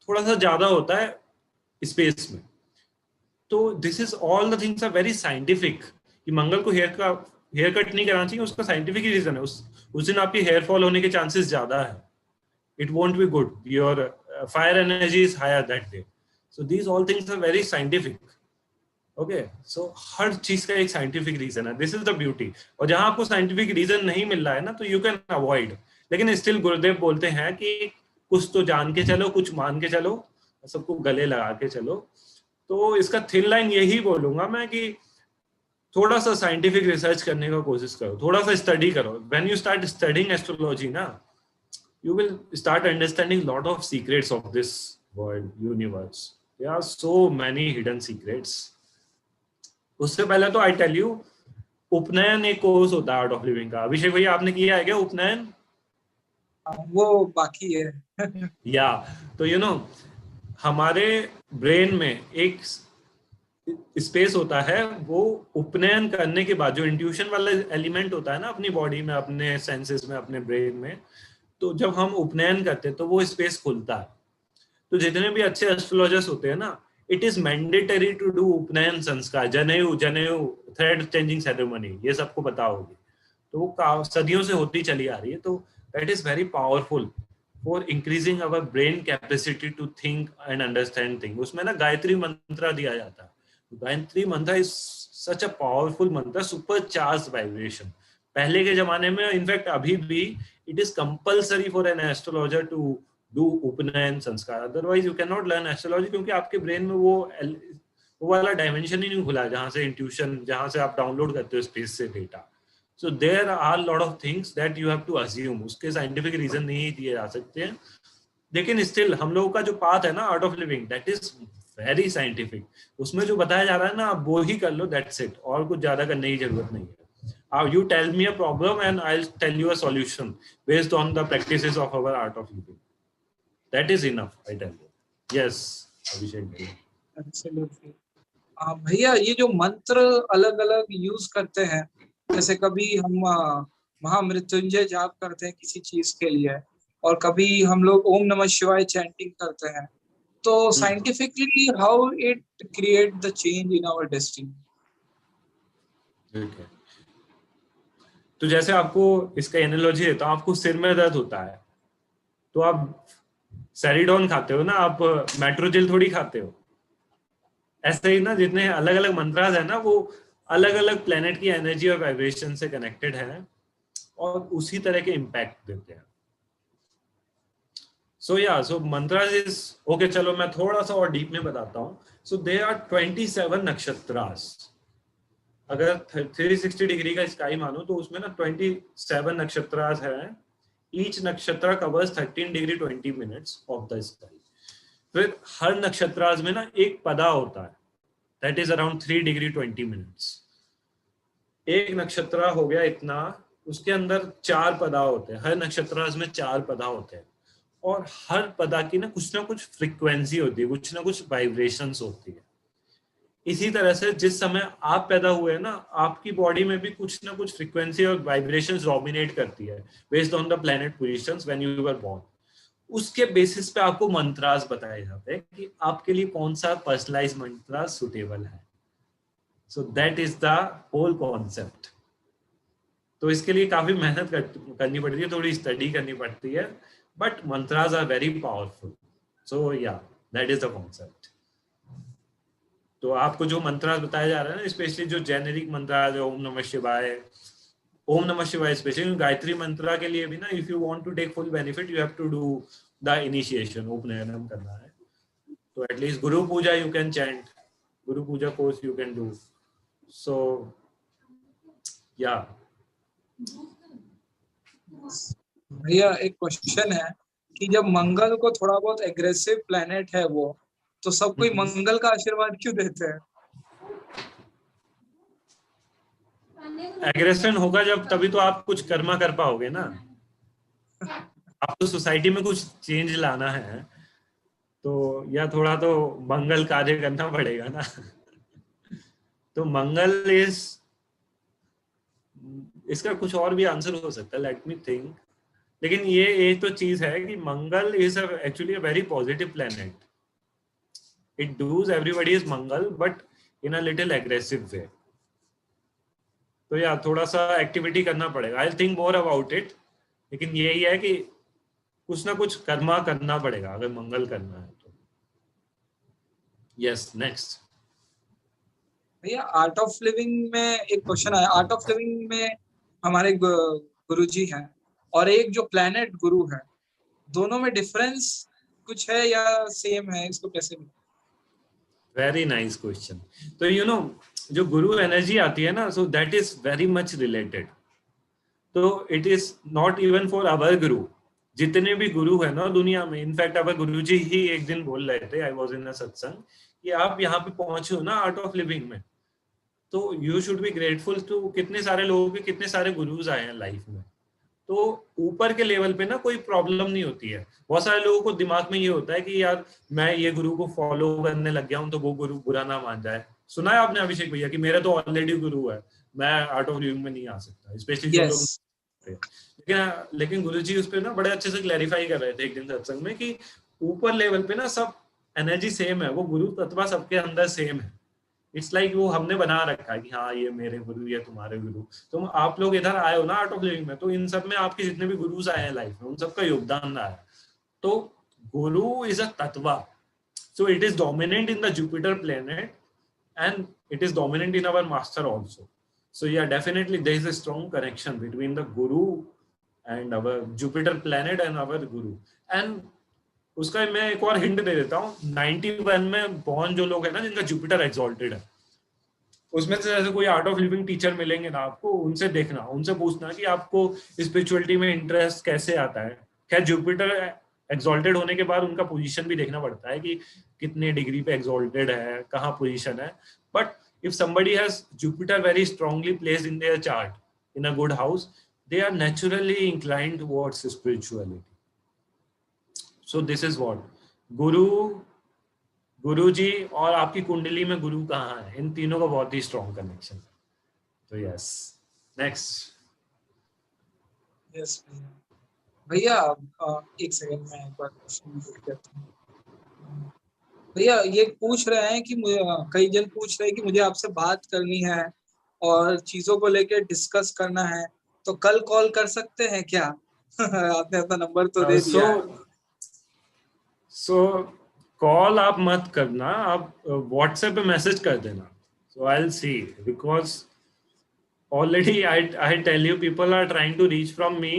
थोड़ा सा ज्यादा होता है स्पेस में। तो this is all the things are very scientific कि मंगल को हेयर कट नहीं कराना चाहिए, उसका साइंटिफिक रीजन है। उस दिन आपकी हेयर फॉल होने के चांसेस ज्यादा है, it won't be good, your fire energy is higher that day. So these all things are very scientific. Okay, so हर चीज का एक साइंटिफिक रीजन है, दिस इज द ब्यूटी। और जहां आपको साइंटिफिक रीजन नहीं मिल रहा है ना, तो यू कैन अवॉइड, लेकिन स्टिल गुरुदेव बोलते हैं कि कुछ तो जान के चलो, कुछ मान के चलो, सबको गले लगा के चलो। तो इसका थिन लाइन यही बोलूंगा मैं कि थोड़ा सा साइंटिफिक रिसर्च करने का कोशिश करो, थोड़ा सा स्टडी करो। When you start studying astrology ना, you will start understanding lot of secrets of this world, universe. There are so many hidden secrets. उससे पहले तो I tell you, उपनयन एक कोर्स होता है आर्ट ऑफ लिविंग का। अभिषेक भैया आपने किया है क्या उपनयन?
वो बाकी है।
या तो यू नो हमारे ब्रेन में एक स्पेस होता है, वो उपनयन करने के बाद जो इंट्यूशन वाला एलिमेंट होता है ना अपनी बॉडी में, अपने सेंसेस में, अपने ब्रेन में, तो जब हम उपनयन करते हैं तो वो स्पेस खुलता है। तो जितने भी अच्छे एस्ट्रोलॉजर्स होते हैं ना, it is mandatory to do upanayan sanskar, जनेऊ थ्रेड चेंजिंग सेरेमनी, ये सबको पता होगी। तो वो सदियों से होती चली आ रही है। तो that is very powerful for increasing our brain capacity to think and understand thing. उसमें ना गायत्री मंत्र दिया जाता है। Gayatri mantra is such a powerful mantra, super charge vibration. पहले के जमाने में, इनफैक्ट अभी भी, it is compulsory for an astrologer to do उपनयन संस्कार, otherwise you cannot learn astrology, क्योंकि आपके ब्रेन में वो वाला डायमेंशन ही नहीं खुला जहां से इंट्यूशन, जहां से आप डाउनलोड करते हो स्पेस से data. So there are lot of things that you have to assume, उसके साइंटिफिक रीजन नहीं दिए जा सकते हैं। लेकिन स्टिल हम लोगों का जो पाथ है ना art of living, that is very scientific. उसमें जो बताया जा रहा है ना, आप वो ही कर लो, दैट्स इट, और कुछ ज्यादा करने की जरूरत नहीं है। You tell me a problem and I'll tell you a solution based on the practices of our art of living. That is enough, I tell you. Yes, Abhishek.
Absolutely. भैया ये जो मंत्र अलग अलग यूज करते हैं, जैसे कभी हम महामृत्युंजय जाप करते हैं किसी चीज के लिए, और कभी हम लोग ओम नमः शिवाय चैंटिंग करते हैं, तो scientifically how it create the change in our destiny?
Okay. तो जैसे आपको इसका एनालॉजी है, तो आपको सिर में दर्द होता है तो आप सेरिडोन खाते हो ना, आप मेट्रोजिल थोड़ी खाते हो। ऐसे ही ना, जितने अलग अलग मंत्रास है ना, वो अलग अलग प्लेनेट की एनर्जी और वाइब्रेशन से कनेक्टेड है और उसी तरह के इम्पैक्ट देते हैं। So mantras is okay. चलो मैं थोड़ा सा और डीप में बताता हूँ। So there are 27 nakshatras. अगर 360 डिग्री का स्काई मानो तो उसमें ना 27 नक्षत्रास हैं। ईच नक्षत्र covers 13 degree 20 minutes of the sky. फिर हर नक्षत्रास में ना एक पदा होता है, that is around 3 degree 20 minutes. एक नक्षत्र हो गया इतना, उसके अंदर 4 पदा होते हैं। हर नक्षत्रास में 4 पदा होते हैं और हर पदा की ना कुछ फ्रीक्वेंसी होती है, कुछ ना कुछ वाइब्रेशंस होती है। इसी तरह से जिस समय आप पैदा हुए ना, आपकी बॉडी में भी कुछ ना कुछ फ्रीक्वेंसी और वाइब्रेशंस डोमिनेट करती है based on the planet positions when you were born. उसके बेसिस पे आपको मंत्रास बताए जाते हैं कि आपके लिए कौन सा पर्सनलाइज मंत्रास सुटेबल है। So that is the whole concept. तो इसके लिए काफी मेहनत करनी पड़ती है, थोड़ी स्टडी करनी पड़ती है, but mantras are very powerful. सो या दैट इज द कॉन्सेप्ट। तो आपको जो मंत्रास बताया जा रहा है ना, स्पेशली जो जेनेरिक मंत्रास है, ओम नमः शिवाय स्पेशली गायत्री मंत्रा के लिए भी ना, if you want to take full benefit you have to do the initiation, उपनयनम करना है। तो at least Guru Puja you can chant, guru Puja course you can do. सो या
भैया एक क्वेश्चन है कि जब मंगल को थोड़ा बहुत एग्रेसिव प्लैनेट है वो, तो सब कोई मंगल का आशीर्वाद क्यों देते हैं?
एग्रेशन होगा जब, तभी तो आप कुछ कर्मा कर पाओगे ना। आपको सोसाइटी में कुछ चेंज लाना है तो या थोड़ा तो मंगल कार्य करना पड़ेगा ना। तो मंगल इसका कुछ और भी आंसर हो सकता है, लेट मी थिंक। लेकिन ये एक तो चीज है कि Mangal is actually a very positive planet. It does everybody is Mangal but in a little aggressive way. तो यार थोड़ा सा एक्टिविटी करना पड़ेगा. I think more about it. लेकिन यही है कि कुछ ना कुछ कर्मा करना पड़ेगा अगर मंगल करना है तो. Yes, next.
भैया आर्ट ऑफ लिविंग में एक क्वेश्चन आया. आर्ट ऑफ लिविंग में हमारे गुरु जी हैं और एक जो प्लेनेट गुरु है, दोनों में डिफरेंस कुछ है या सेम है? इसको कैसे?
Very nice question. तो यू नो जो गुरु एनर्जी आती है ना, so that is very much related. तो it is not even for our guru. जितने भी गुरु है ना दुनिया में, इनफैक्ट अवर गुरु जी ही एक दिन बोल रहे थे, आई वॉज इन अ सत्संग, कि आप यहाँ पे पहुंचे हो ना आर्ट ऑफ लिविंग में, तो you should be grateful to कितने सारे लोगों के कितने सारे गुरुज आए हैं लाइफ में. तो ऊपर के लेवल पे ना कोई प्रॉब्लम नहीं होती है. बहुत सारे लोगों को दिमाग में ये होता है कि यार मैं ये गुरु को फॉलो करने लग गया हूँ तो वो गुरु बुरा ना मान जाए. सुना है आपने अभिषेक भैया कि मेरा तो ऑलरेडी गुरु है, मैं आर्ट ऑफ लिविंग में नहीं आ सकता, स्पेशली जो लोग. लेकिन गुरु जी उस पर ना बड़े अच्छे से क्लैरिफाई कर रहे थे एक दिन सत्संग में कि ऊपर लेवल पे ना सब एनर्जी सेम है, वो गुरु तत्व सबके अंदर सेम है. इट्स लाइक वो हमने बना रखा है कि हाँ ये मेरे गुरु, ये तुम्हारे गुरु. तो आप लोग इधर आए हो ना आर्ट ऑफ लिविंग में, तो इन सब में आपके जितने भी गुरुज आए हैं लाइफ में, उन सबका योगदान रहा है. तो गुरु इज अ तत्व. सो it is dominant in the Jupiter planet and it is dominant in our master also. So yeah, definitely there is a strong connection between the guru and our Jupiter planet and our guru. And उसका मैं एक और hint दे देता हूँ. 91 में born जो लोग हैं ना जिनका जुपिटर एक्सॉल्टेड है, उसमें से जैसे कोई आर्ट ऑफ लिविंग टीचर मिलेंगे ना आपको, उनसे देखना, उनसे पूछना कि आपको स्पिरिचुअलिटी में इंटरेस्ट कैसे आता है. खैर जुपिटर एक्सॉल्टेड होने के बाद उनका पोजीशन भी देखना पड़ता है कि कितने डिग्री पे एक्सॉल्टेड है, कहाँ पोजीशन है. But if somebody has Jupiter very strongly placed in their chart in a good house, they are naturally inclined towards spirituality. So this is what गुरु जी और आपकी कुंडली में गुरु कहाँ है, इन तीनों का बहुत ही स्ट्रॉन्ग कनेक्शन है. तो यस, नेक्स्ट.
यस भैया, एक सेकंड में एक बार क्वेश्चन करता हूँ. भैया ये पूछ रहे हैं कि कई जन पूछ रहे हैं कि मुझे आपसे बात करनी है और चीजों को लेकर डिस्कस करना है, तो कल कॉल कर सकते हैं क्या? आपने अपना नंबर तो दे दिया है.
सो कॉल आप मत करना, आप व्हाट्सएप पे मैसेज कर देना. So I will see, because already I tell you people are trying to reach from me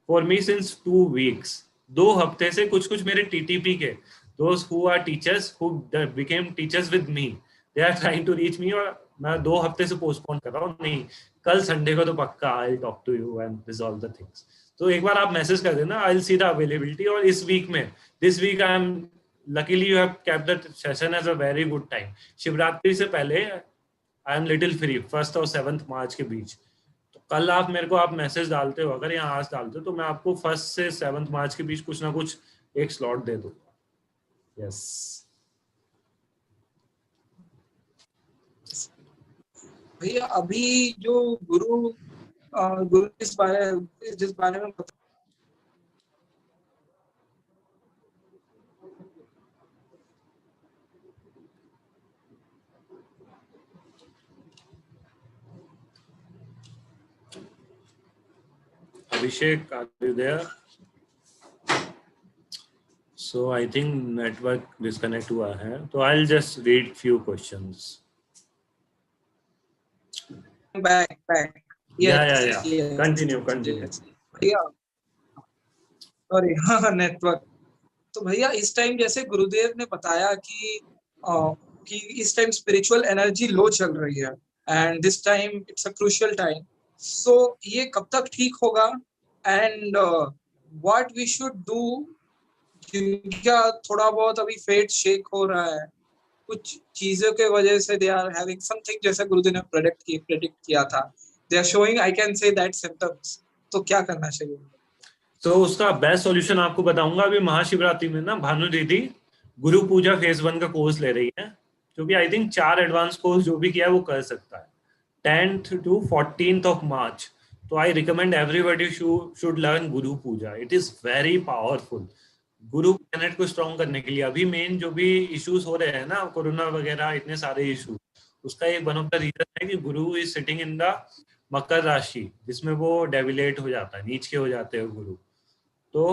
for me since 2 weeks. 2 हफ्ते से कुछ मेरे टीटीपी के, those who are teachers who became teachers with me, they are trying to reach me, और मैं 2 हफ्ते से postpone कर रहा हूँ. नहीं, कल संडे को तो पक्का I will talk to you and resolve the things. तो एक बार आप मैसेज कर देना, I will see the availability. और इस वीक में, this week I am luckily you have kept the session as a very good time. Shivratri से पहले आई एम लिटिल फ्री 1 और 7 मार्च के बीच. तो कल आप मेरे को आप मैसेज डालते हो, अगर यहाँ आज डालते हो, तो मैं आपको 1 से 7 मार्च के बीच कुछ ना कुछ एक स्लॉट दे दूंगा. Yes.
भैया अभी जो गुरु जिस बारे में
Abhishek, are you there? So I think network disconnect हुआ है, तो I'll just read few questions.
back.
Yes, yeah. Continue.
भैया सॉरी, हाँ नेटवर्क. तो भैया इस टाइम जैसे गुरुदेव ने बताया कि इस टाइम स्पिरिचुअल एनर्जी लो चल रही है and this time it's a crucial time. So ये कब तक ठीक होगा and what we should do? क्या थोड़ा बहुत अभी फेट शेक हो रहा है कुछ चीजों के वजह से, दे आर हैविंग समथिंग, जैसे गुरुदेव ने प्रेडिक्ट किया था, they are showing, I can say that symptoms. तो क्या करना चाहिए?
तो उसका बेस्ट सॉल्यूशन आपको बताऊंगा. अभी महाशिवरात्रि में ना भानु दीदी गुरु पूजा फेज 1 का कोर्स ले रही है, क्योंकि आई थिंक 4 एडवांस कोर्स जो भी किया है वो कर सकता है. 10th to 14th of March तो I recommend everybody should learn Guru Puja. It is very powerful. Guru planet को स्ट्रॉन्ग करने के लिए अभी मेन जो भी इश्यूज हो रहे हैं ना, कोरोना वगैरह, इतने सारे इशू, उसका एक वन ऑफ द रीजन है कि गुरु इज सिटिंग इन द मकर राशि, जिसमें वो डेविलेट हो जाता है, नीच के हो जाते हैं गुरु. तो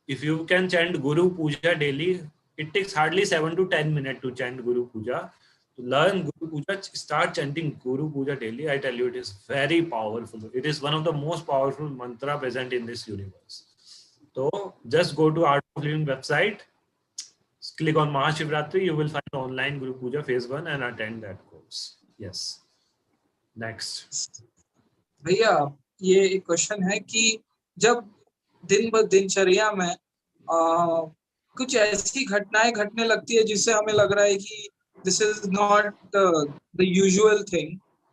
if you can chant guru puja daily, it takes hardly 7 to 10 minutes to chant guru puja. To learn Guru Puja, start chanting Guru Puja daily. I tell you, it is very powerful. It is one of the most powerful mantra present in this universe. So just go to Art of Living website, click on Mahashivratri, you will find online Guru Puja phase 1 and attend that course. Yes. Next.
भैया ये एक question है कि जब दिन ब दिनचर्या में कुछ ऐसी घटनाएं घटने लगती है जिससे हमें लग रहा है कि this is not the usual thing,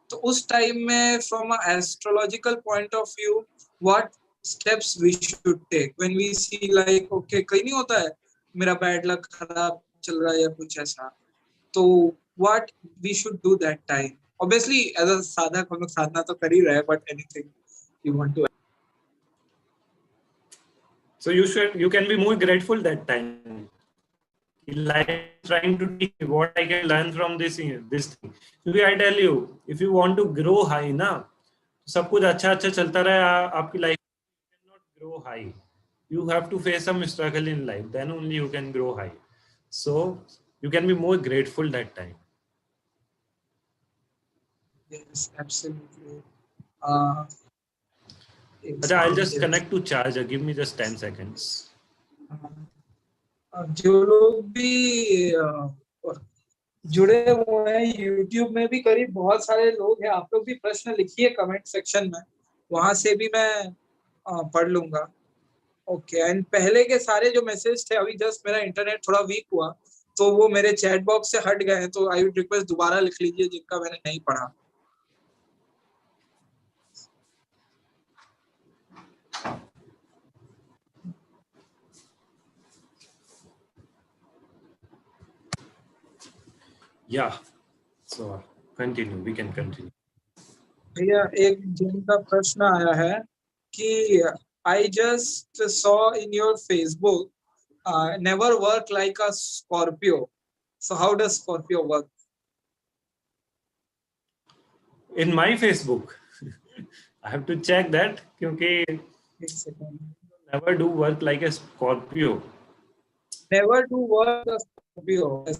तो उस टाइम में from an astrological point of view what steps we should take when we see like okay कहीं नहीं होता है मेरा bad luck खराब चल रहा है या कुछ ऐसा, तो what we should do that time? Obviously as a साधक हम लोग साधना तो कर ही रहे हैं, but anything you want to?
So you can be more grateful that time. Like trying to teach what I can learn from this thing. क्योंकि I tell you, if you want to grow high ना, सब कुछ अच्छा चलता रहे आपकी life, you cannot grow high. You have to face some struggle in life, then only you can grow high. So you can be more grateful that time.
Yes, absolutely.
I'll just connect to charger. Give me just 10 seconds.
जो लोग भी जुड़े हुए हैं YouTube में भी करीब बहुत सारे लोग हैं, आप लोग भी प्रश्न लिखिए कमेंट सेक्शन में, वहां से भी मैं पढ़ लूंगा. ओके, एंड पहले के सारे जो मैसेज थे, अभी जस्ट मेरा इंटरनेट थोड़ा वीक हुआ तो वो मेरे चैट बॉक्स से हट गए हैं, तो आई वुड रिक्वेस्ट दोबारा लिख लीजिए जिनका मैंने नहीं पढ़ा.
Yeah, so continue. We can continue.
भैया एक जिनका प्रश्न आया है कि I just saw in your Facebook never work like a Scorpio. So how does Scorpio work?
In my Facebook, I have to check that क्योंकि never do work like a Scorpio.
Never do work a Scorpio.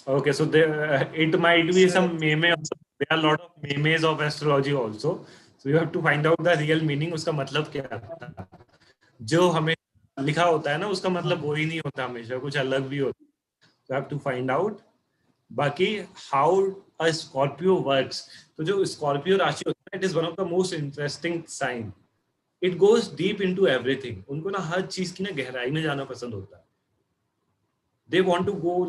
Okay, so there it might be some meme. There are a lot of memes of astrology also. So you have to find out the real meaning. उसका मतलब क्या था? जो हमें लिखा होता है ना, उसका मतलब वो ही नहीं होता, हमेशा कुछ अलग भी होता है. So you have to find out. बाकी how a Scorpio works. तो जो Scorpio राशि होता है, it is one of the most interesting sign. It goes deep into everything. उनको ना हर चीज की ना गहराई में जाना पसंद होता है. They want to go.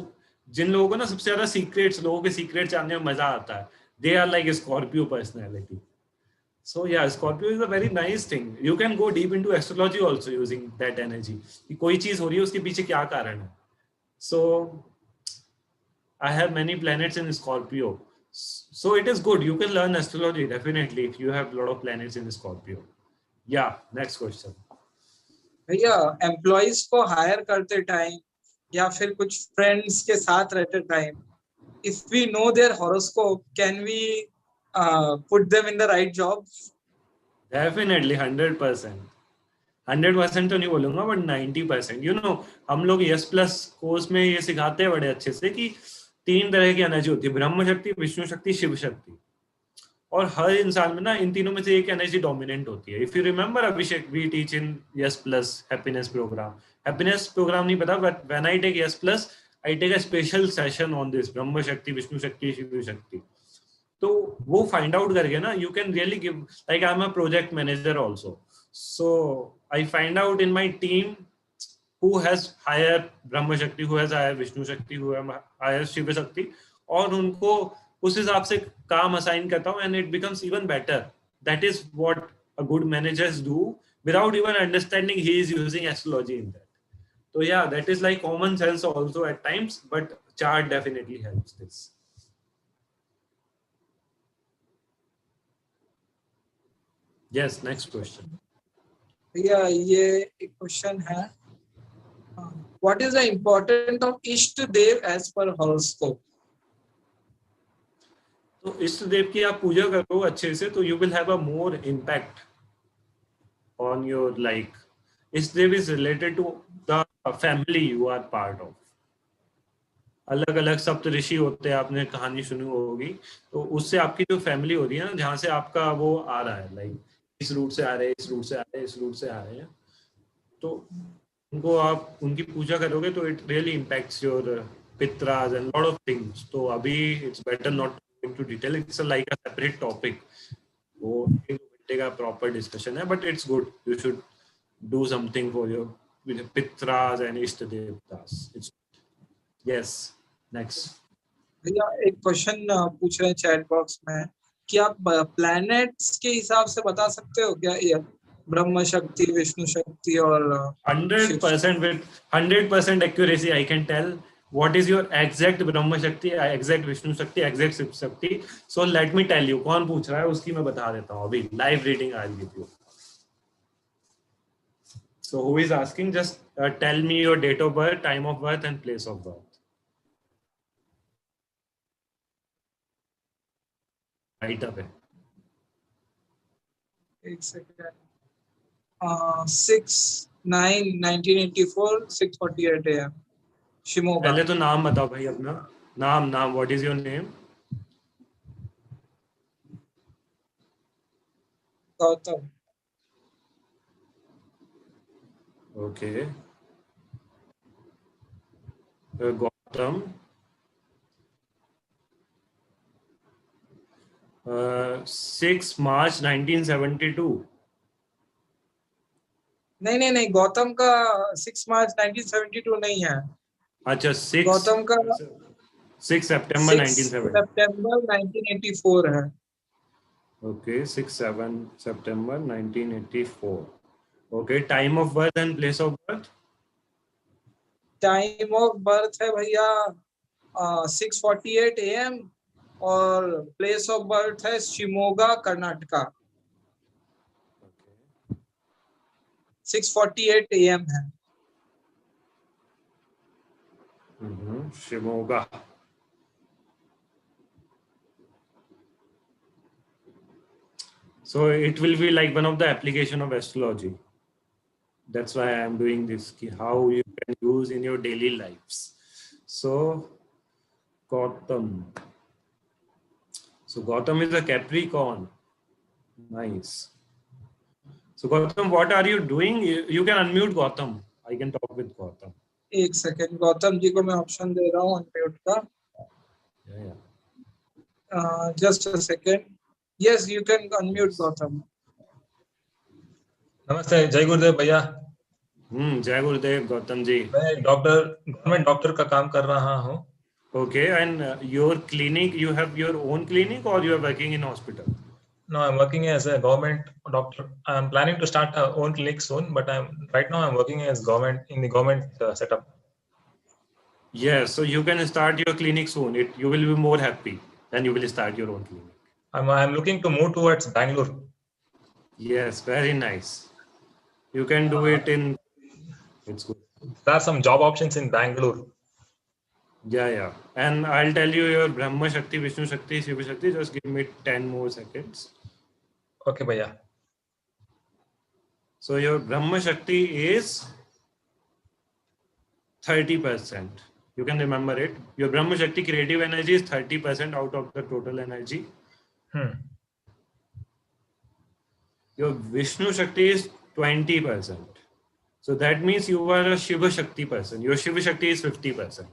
जिन लोगों को ना सबसे ज्यादा सीक्रेट्स, लोगों के सीक्रेट जानने में मजा आता है, they are like a Scorpio personality. So yeah, Scorpio is a very nice thing. You can go deep into astrology also using that energy. कि कोई चीज हो रही है उसके पीछे क्या कारण है. So I have many planets in Scorpio. So it is good. You can learn astrology definitely if you have a lot of planets in Scorpio. Yeah, next question.
भैया एम्प्लॉइज को हायर करते टाइम या फिर कुछ friends के साथ रहते time, if we know their horoscope, can we put them in the right job?
Definitely 100%. 100% तो नहीं बोलूंगा, but 90%. You know, हम लोग यस प्लस कोर्स में ये सिखाते हैं बड़े अच्छे से कि 3 तरह की एनर्जी होती है, ब्रह्म शक्ति, विष्णु शक्ति, शिव शक्ति. और हर इंसान में ना इन तीनों में से एक एनर्जी डोमिनेंट होती है. If you remember Abhishek, we teach in yes plus happiness programme. Happiness programme नहीं पता, but when I take yes plus I take a special session on this Brahma Shakti, Vishnu शक्ति, शिव शक्ति. तो वो फाइंड आउट करके ना you can really give, like I am a project manager also. So I find out in my team who has higher ब्रह्म शक्ति, who has higher Vishnu शक्ति, who has higher Shiv Shakti, और उनको उस हिसाब से काम असाइन करता हूँ, and it becomes even better. That is what a good managers do without even understanding he is using astrology in that. So yeah, that is like common sense also at times, but chart definitely helps this. Yes, next question.
भैया ये एक question है, what is the important of इष्ट देव as per horoscope?
तो इष्ट देव की आप पूजा करो अच्छे से, तो you will have a more impact on your life. Ishta Dev is related to the family you are part of. अलग अलग सप्त ऋषि होते हैं, आपने कहानी सुनी होगी. तो उससे आपकी जो फैमिली होती है ना, जहाँ से आपका वो आ रहा है, लाइक इस रूट से आ रहे हैं, इस रूट से आ रहे हैं, इस रूट से आ रहे हैं, तो उनको आप उनकी पूजा करोगे तो it really impacts your pitras and lot of things. तो अभी it's better not to detail, it's like a separate topic. वो 1 घंटे का प्रॉपर डिस्कशन है, but it's good. You should do something for your pitras and Ishta devtas. It's yes. Next.
भैया एक question पूछ रहे हैं चैट बॉक्स में कि आप प्लैनेट्स के हिसाब से बता सकते हो क्या, ये ब्रह्म शक्ति, विष्णु शक्ति और
100% with 100% accuracy I can tell what is your exact Brahma Shakti, exact Vishnu Shakti, exact Shiv Shakti. So let me tell you. कौन पूछ रहा है उसकी मैं बता देता हूँ अभी. Live reading I'll give you. So who is asking? Just tell me your date of birth, time of birth and place of birth. Right up है.
एक सेकंड. 6/9/1984 6:48 AM शिमोगा.
पहले तो नाम बताओ भाई अपना. नाम. What is your name?
Gautam.
Okay. Gautam. 6 March 1972.
नहीं, गौतम का 6 मार्च 1972 नहीं है.
अच्छा,
गौतम का
6 September
6
1970.
सितंबर 1984 है.
Okay, 6/7 September 1984. Okay, time of birth and place of birth.
Time of birth है भैया 6:48 AM और प्लेस ऑफ बर्थ है शिमोगा, कर्नाटका. 6:48 AM है.
Shimoga. So it will be like one of the application of astrology. That's why I am doing this. How you can use in your daily lives. So Gautam. So Gautam is a Capricorn. Nice. So Gautam, what are you doing? You can unmute Gautam. I can talk with Gautam.
एक second, Gautam ji को मैं option दे रहा हूँ unmute का. Just a second. Yes, you can unmute Gautam.
नमस्ते, जय गुरुदेव भैया.
जय गुरुदेव गौतम जी.
मैं गवर्नमेंट डॉक्टर का काम कर रहा हूँ.
Okay, and your clinic, you have your own clinic or you are working in hospital?
No, I'm working as a government doctor. I'm planning to start our own clinic soon, but right now I'm working as in the government setup.
Yes, so you can start your clinic soon. You will be more happy and you will start your own clinic.
I'm looking to move towards Bangalore.
Yes, very nice. You can do it in. It's good.
There are some job options in Bangalore.
Yeah. And I'll tell you your Brahma Shakti, Vishnu Shakti, Shiva Shakti. Just give me 10 more seconds.
Okay, bhaiya.
So your Brahma Shakti is 30%. You can remember it. Your Brahma Shakti creative energy is 30% out of the total energy. Your Vishnu Shakti is 20%. So that means you are a Shiva Shakti person. Your Shiva Shakti is 50%.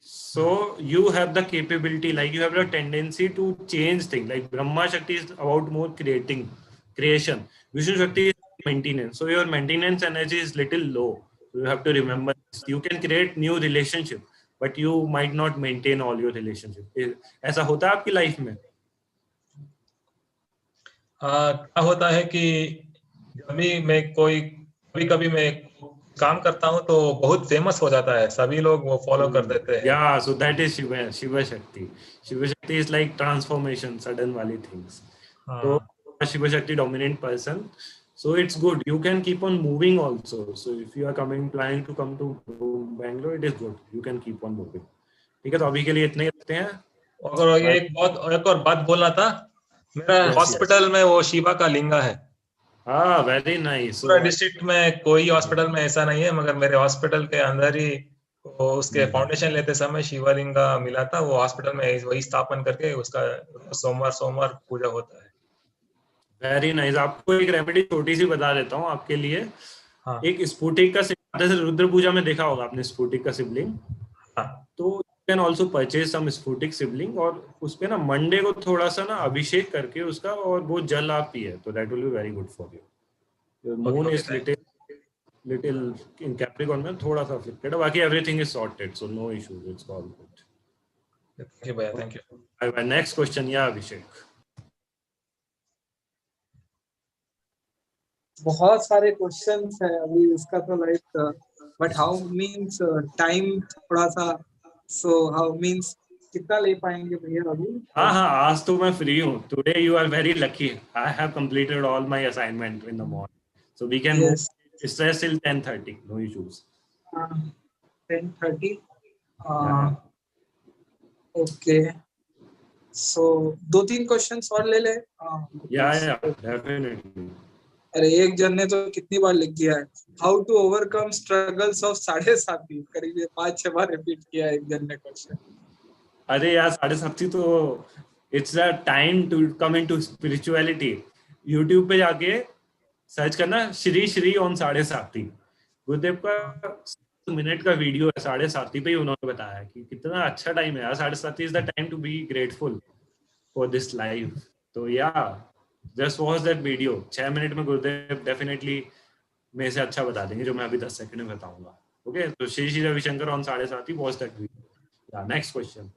So you have the capability, like you have the tendency to change things. Like Brahma Shakti is about more creation. Vishnu Shakti is maintenance. So your maintenance energy is little low. So you have to remember this. You can create new relationship, but you might not maintain all your relationship. ऐसा होता है आपकी life में?
क्या होता है कि कभी मैं काम करता हूँ तो बहुत फेमस हो जाता है, सभी लोग वो फॉलो कर देते हैं।
Yeah, so that is Shiva Shakti. Shiva Shakti is like transformation, sudden wali things. So
हाँ
Shiva Shakti dominant person. So it's good. You can keep on moving also. So if you are planning to come to Bangalore, it is good. You can keep on moving. ठीक है, तो अभी के लिए इतना ही रखते हैं.
और ये एक और बात बोलना था, मेरा
Yes,
हॉस्पिटल में वो शिवा का लिंगा है।
हाँ, very nice.
पूरा
So
डिस्ट्रिक्ट में कोई हॉस्पिटल में ऐसा नहीं है, मगर मेरे हॉस्पिटल के अंदर ही वो उसके फाउंडेशन लेते समय शिवलिंगा मिला था। वो हॉस्पिटल में वही स्थापन करके उसका सोमवार सोमवार पूजा होता है।
Very nice. आपको एक रेमेडी छोटी सी बता देता हूँ आपके लिए.
हाँ
एक स्फुटिक का जैसे रुद्र पूजा में देखा होगा आपने स्फुटिक का शिवलिंग,
हाँ
तो you can also purchase some sphatik Shivling और उस पे ना मंडे को थोड़ा सा ना अभिषेक करके उसका और वो जल आप पिए तो that will be very good for you. Moon is little in Capricorn में थोड़ा सा अफ्लिक्टेड है, बाकी everything is sorted so no issues, it's all good.
Thank you भैया, thank you.
Next question yeah Abhishek.
बहुत सारे क्वेश्चंस है अभी इसका तो like but how means time थोड़ा सा, सो हाउ मींस कितना ले पाएंगे भैया अभी?
हाँ हाँ, आज तो मैं फ्री हूँ. Today you are very lucky. I have completed all my assignment in the morning so we can move
yes
stress till 10:30, no issues.
10:30
Yeah.
Okay, so 2-3 questions और ले ले.
Yeah, definitely.
अरे एक जन ने तो कितनी बार लिख दिया है, how to overcome struggles of 7:30, करीब 5-6 बार रिपीट किया है एक जन ने क्वेश्चन.
अरे यार 7:30 तो it's a time to come into spirituality. YouTube पे जाके सर्च करना श्री श्री ऑन 7:30. गुरुदेव का 7 मिनट का वीडियो है 7:30 पे ही उन्होंने बताया कि कितना अच्छा टाइम है यार. 7:30 is the time to be grateful for this life. तो yeah just watch that video. 6 minute में गुरुदेव डेफिनेटली मेरे से अच्छा बता देंगे जो मैं अभी 10 सेकंड में बताऊंगा. ओके, तो Shri Shri Ravishankar on 7:30, watch that video. Ya next question.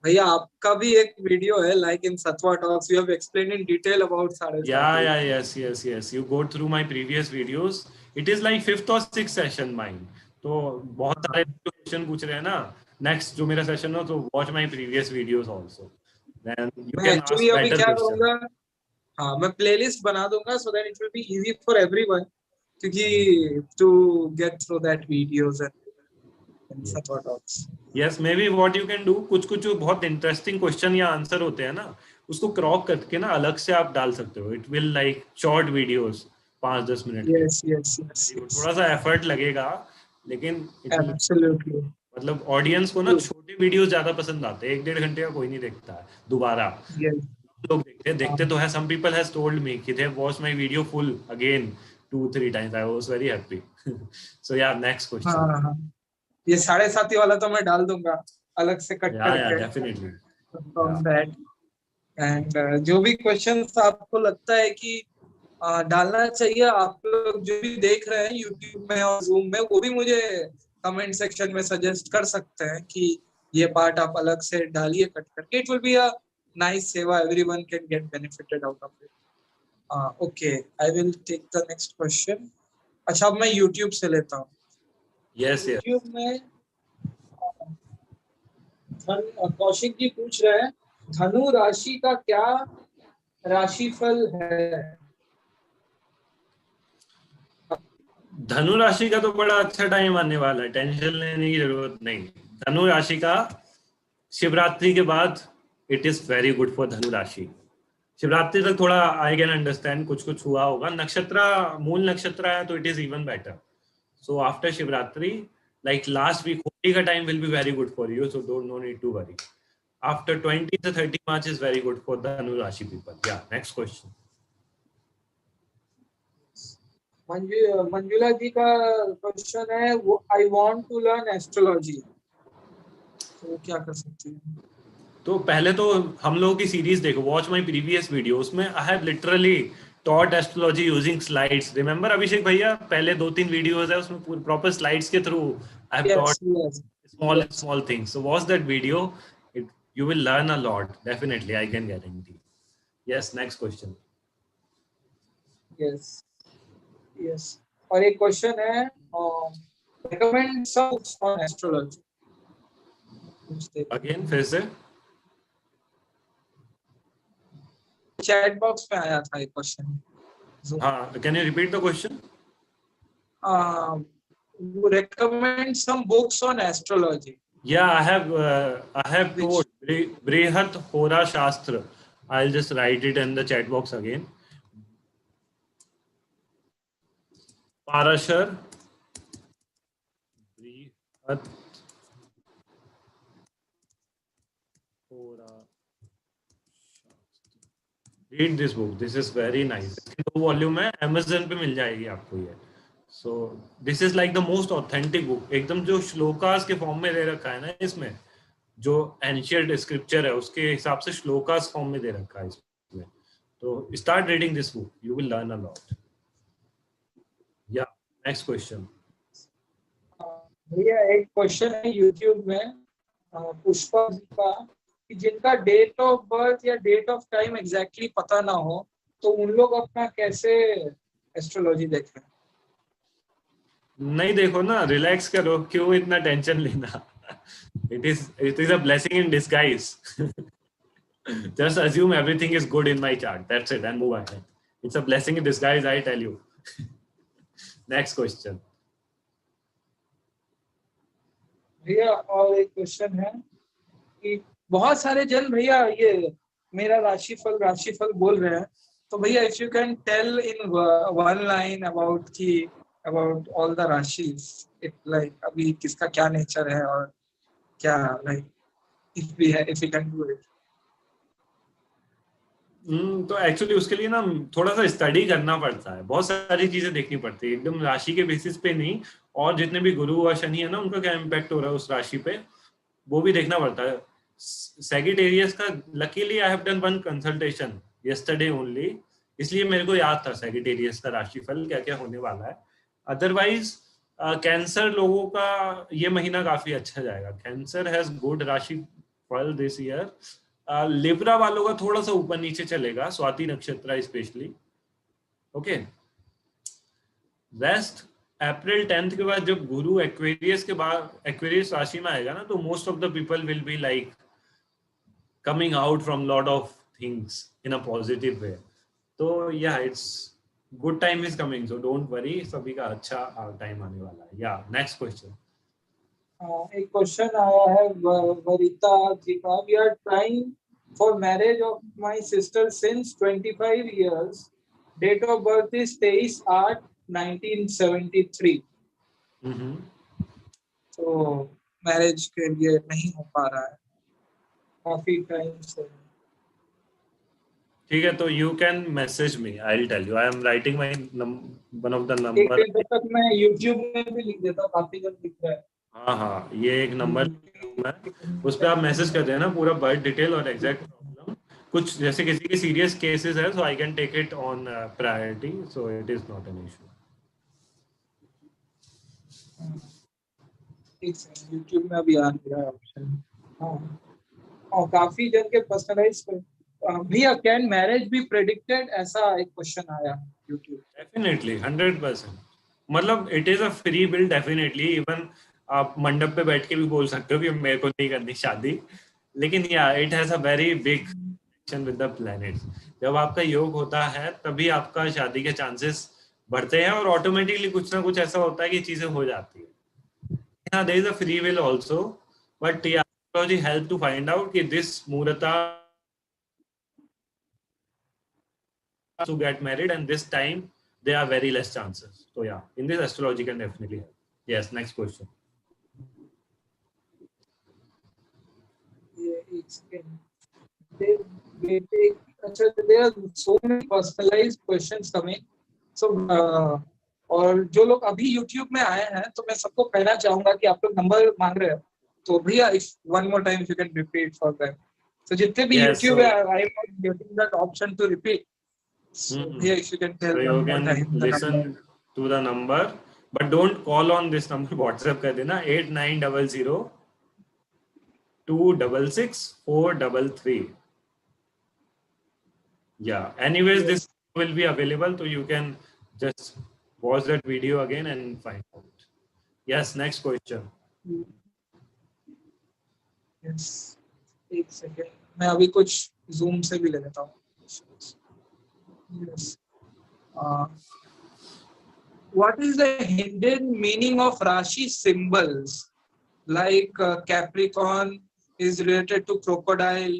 भैया आपका भी एक वीडियो है like in Satva talks, you have explained in detail about 7:30.
yes, you go through my previous videos. It is like 5th or 6th session mine. तो बहुत सारे question पूछ रहे हैं ना. नेक्स्ट जो मेरा सेशन हो तो watch my previous videos also, then you
मैं
कैन
एक्चुअली
आस्क
अभी
बेटर
क्या
क्वेश्चन.
करूंगा, हाँ मैं प्लेलिस्ट बना दूंगा so that it will be easy for everyone, क्योंकि to get through that videos in Satva talks.
Yes, maybe what you can do, कुछ कुछ जो बहुत इंटरेस्टिंग क्वेश्चन या आंसर होते हैं ना उसको क्रॉप करके ना अलग से आप डाल सकते हो. It will like short videos 5-10 minute के.
यस यस यस
थोड़ा सा एफर्ट लगेगा लेकिन it will-
एब्सोल्युटली.
मतलब ऑडियंस को ना छोटे वीडियो ज्यादा पसंद आते हैं. 1-1.5 घंटे का कोई नहीं देखता है दोबारा.
यस
लोग देखते तो है. Some people has told me कि they watch my video full again 2-3 times. I was very happy. So ya next question.
हाँ, ये 7:30 वाला तो मैं डाल दूंगा अलग से कट
या
करके
डेफिनेटली.
From that. एंड जो भी क्वेश्चंस आपको लगता है कि डालना चाहिए, आप लोग जो भी देख रहे हैं यूट्यूब में और जूम में, वो भी मुझे कमेंट सेक्शन में सजेस्ट कर सकते हैं कि ये पार्ट आप अलग से डालिए कट करके. It will be a nice seva, everyone can get benefited out of it. Okay, I will take the next question. अच्छा, अब मैं यूट्यूब से लेता हूँ.
Yes yes.
यूट्यूब में कौशिक जी पूछ रहे हैं, धनु राशि का क्या राशिफल है?
धनु राशि का तो बड़ा अच्छा टाइम आने वाला है, टेंशन लेने की जरूरत नहीं. धनु राशि का शिवरात्रि के बाद it is very good for धनु राशि. शिवरात्रि तक थोड़ा आई कैन अंडरस्टैंड कुछ कुछ हुआ होगा. नक्षत्र मूल नक्षत्र है तो it is even better. So after Shivratri like last week Holi ka time will be very good for you, so no need to worry. After 20 to 30 March is very good for the Dhanu Rashi people. Yeah, next question.
Manjula ji का question है, वो I want to learn astrology, तो क्या कर सकती है?
तो पहले तो हम लोगों की सीरीज देखो, वॉच माय प्रीवियस वीडियो. उसमें I have literally taught astrology using slides. Remember Abhishek भैया, पहले 2-3 वीडियोस है उसमें प्रॉपर स्लाइड्स के through I have taught small things. So watch that video. You will learn a lot. Definitely, I can guarantee. Yes, next question.
Yes. और एक question है, recommend some books on astrology.
Again फिर से
chat box में आया था एक question.
हाँ, can you repeat the question?
Recommend some books on astrology.
Yeah, I have told Brihat Hora Shastra. I'll just write it in the chat box again. Parashar Brihat Hora Shastra. Read this book. This is very nice. 2 volume है, Amazon पे मिल जाएगी आपको ये. So this is like the most authentic book. एकदम जो श्लोकास के form में दे रखा है ना इसमें, जो एंशिएंट स्क्रिप्चर है उसके हिसाब से श्लोकास फॉर्म में दे रखा है इसमें. तो start reading this book, you will learn a lot. या नेक्स्ट क्वेश्चन.
भैया एक क्वेश्चन है YouTube में पुष्पा जी का, कि जिनका डेट ऑफ बर्थ या डेट ऑफ टाइम एग्जैक्टली पता ना हो, तो उन लोग अपना कैसे एस्ट्रोलॉजी देख रहे हैं?
नहीं देखो ना, रिलैक्स करो, क्यों इतना टेंशन लेना. it is a blessing in disguise. Just assume everything is good in my chart, that's it, and move ahead. It's a blessing in disguise, I tell you. Next question.
भैया और एक question है कि बहुत सारे जन भैया ये मेरा राशिफल बोल रहे हैं, तो भैया if you can tell in one line about all the rashis, it like अभी किसका क्या नेचर है और क्या like if we can do it.
तो एक्चुअली उसके लिए ना थोड़ा सा स्टडी करना पड़ता है, बहुत सारी चीजें देखनी पड़ती है, एकदम राशि के बेसिस पे नहीं. और जितने भी गुरु और शनि है ना, उनका क्या इम्पैक्ट हो रहा है उस राशि पे, वो भी देखना पड़ता है. सैजिटेरियस का luckily I have done one consultation yesterday only, इसलिए मेरे को याद था सैजिटेरियस का राशिफल क्या क्या होने वाला है. अदरवाइज कैंसर लोगों का ये महीना काफी अच्छा जाएगा. कैंसर हैज गुड राशिफल दिस ईयर. लिब्रा वालों का थोड़ा सा ऊपर नीचे चलेगा, स्वाति नक्षत्र स्पेशली. ओके, रेस्ट अप्रैल 10th के बाद जब गुरु एक्वेरियस के बाद एक्वेरियस राशि में आएगा ना, तो most of the people will be like coming out from lot of things in a positive way. तो या it's good time is coming, so don't worry, सभी का अच्छा टाइम आने वाला है. या नेक्स्ट क्वेश्चन.
एक क्वेश्चन आया है वरिता जी का. We are trying for marriage of my sister since 25 years. Date of birth is 23/8/1973. तो मैरिज के लिए नहीं हो पा रहा है काफी टाइम से.
ठीक है, तो you can message me, I will tell you. I am writing my one of the number.
एक दिन तक मैं YouTube में भी लिख देता हूँ, काफी जन लिख रहा है.
हाँ, ये एक नंबर है, उस पर आप मैसेज कर देना पूरा बर्थ डिटेल और एग्जैक्ट प्रॉब्लम. कुछ जैसे किसी के सीरियस केसेस है, so I can take it on priority, so it is not an issue.
YouTube में अभी आ रहा है ऑप्शन. और काफी जन के पर्सनलाइज भैया कैन मैरिज बी प्रेडिक्टेड, ऐसा एक क्वेश्चन आया YouTube.
डेफिनेटली 100%. मतलब it is a free will. Definitely even आप मंडप पे बैठ के भी बोल सकते हो कि मेरे को नहीं करनी शादी, लेकिन या it has a very big connection with the planets. जब आपका योग होता है तभी आपका शादी के चांसेस बढ़ते हैं, और ऑटोमेटिकली कुछ ना कुछ ऐसा होता है कि चीजें हो जाती है. Yeah, there is a free will also, but yeah, astrology help to find out कि this मुहूर्ता to get married and this time there are very less chances. So yeah, in this astrology can definitely help. Yes, next question.
There are so many personalized questions coming. So और जो लोग अभी YouTube में आए हैं, तो मैं सबको कहना चाहूंगा कि आप लोग नंबर मांग रहे हैं, तो भैया if one more time you can repeat for them. So जितने भी YouTube है, I am not getting that option to repeat. So भैया if you can tell
so you can listen to the number, but don't call on this number. WhatsApp कर देना 8900 266 433. Yeah. Anyways, this will be available, so you can just watch that video again and find out. Yes, next question.
Yes. एक second, मैं अभी कुछ zoom से भी ले लेता हूँ. Yes. What is the hidden meaning of Rashi symbols? Like Capricorn is related to crocodile,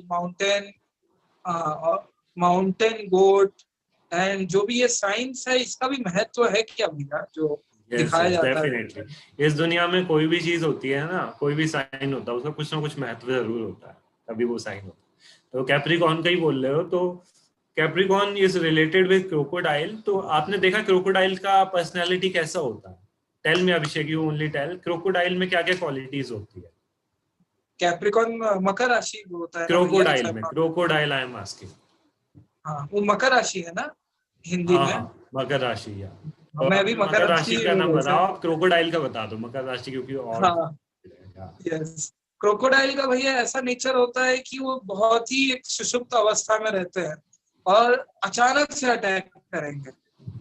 mountain goat, and जो भी ये साइंस है इसका भी महत्व है क्या भैया जो दिखाया जाता
है? इस दुनिया में कोई भी चीज होती है ना, कोई भी साइन होता है, उसका कुछ ना कुछ महत्व जरूर होता है, तभी वो साइन होता है. तो कैप्रिकॉर्न का ही बोल रहे हो, तो Capricorn is related with crocodile. तो आपने देखा क्रोकोडाइल का पर्सनैलिटी कैसा होता है? Tell me Abhishek, you only tell, crocodile में क्या क्या क्वालिटीज होती है?
कैप्रिकॉर्न मकर राशि होता है.
क्रोकोडाइल में, क्रोकोडाइल आई एम आस्किंग.
हाँ, वो मकर राशि है ना हिंदी में.
मकर राशि. या
मैं भी मकर
राशि का नाम बताओ, आप क्रोकोडाइल का बता दो, मकर राशि क्योंकि और.
हाँ, यस. क्रोकोडाइल का भैया ऐसा नेचर होता है कि वो बहुत ही एक सुषुप्त अवस्था में रहते हैं और अचानक से अटैक करेंगे.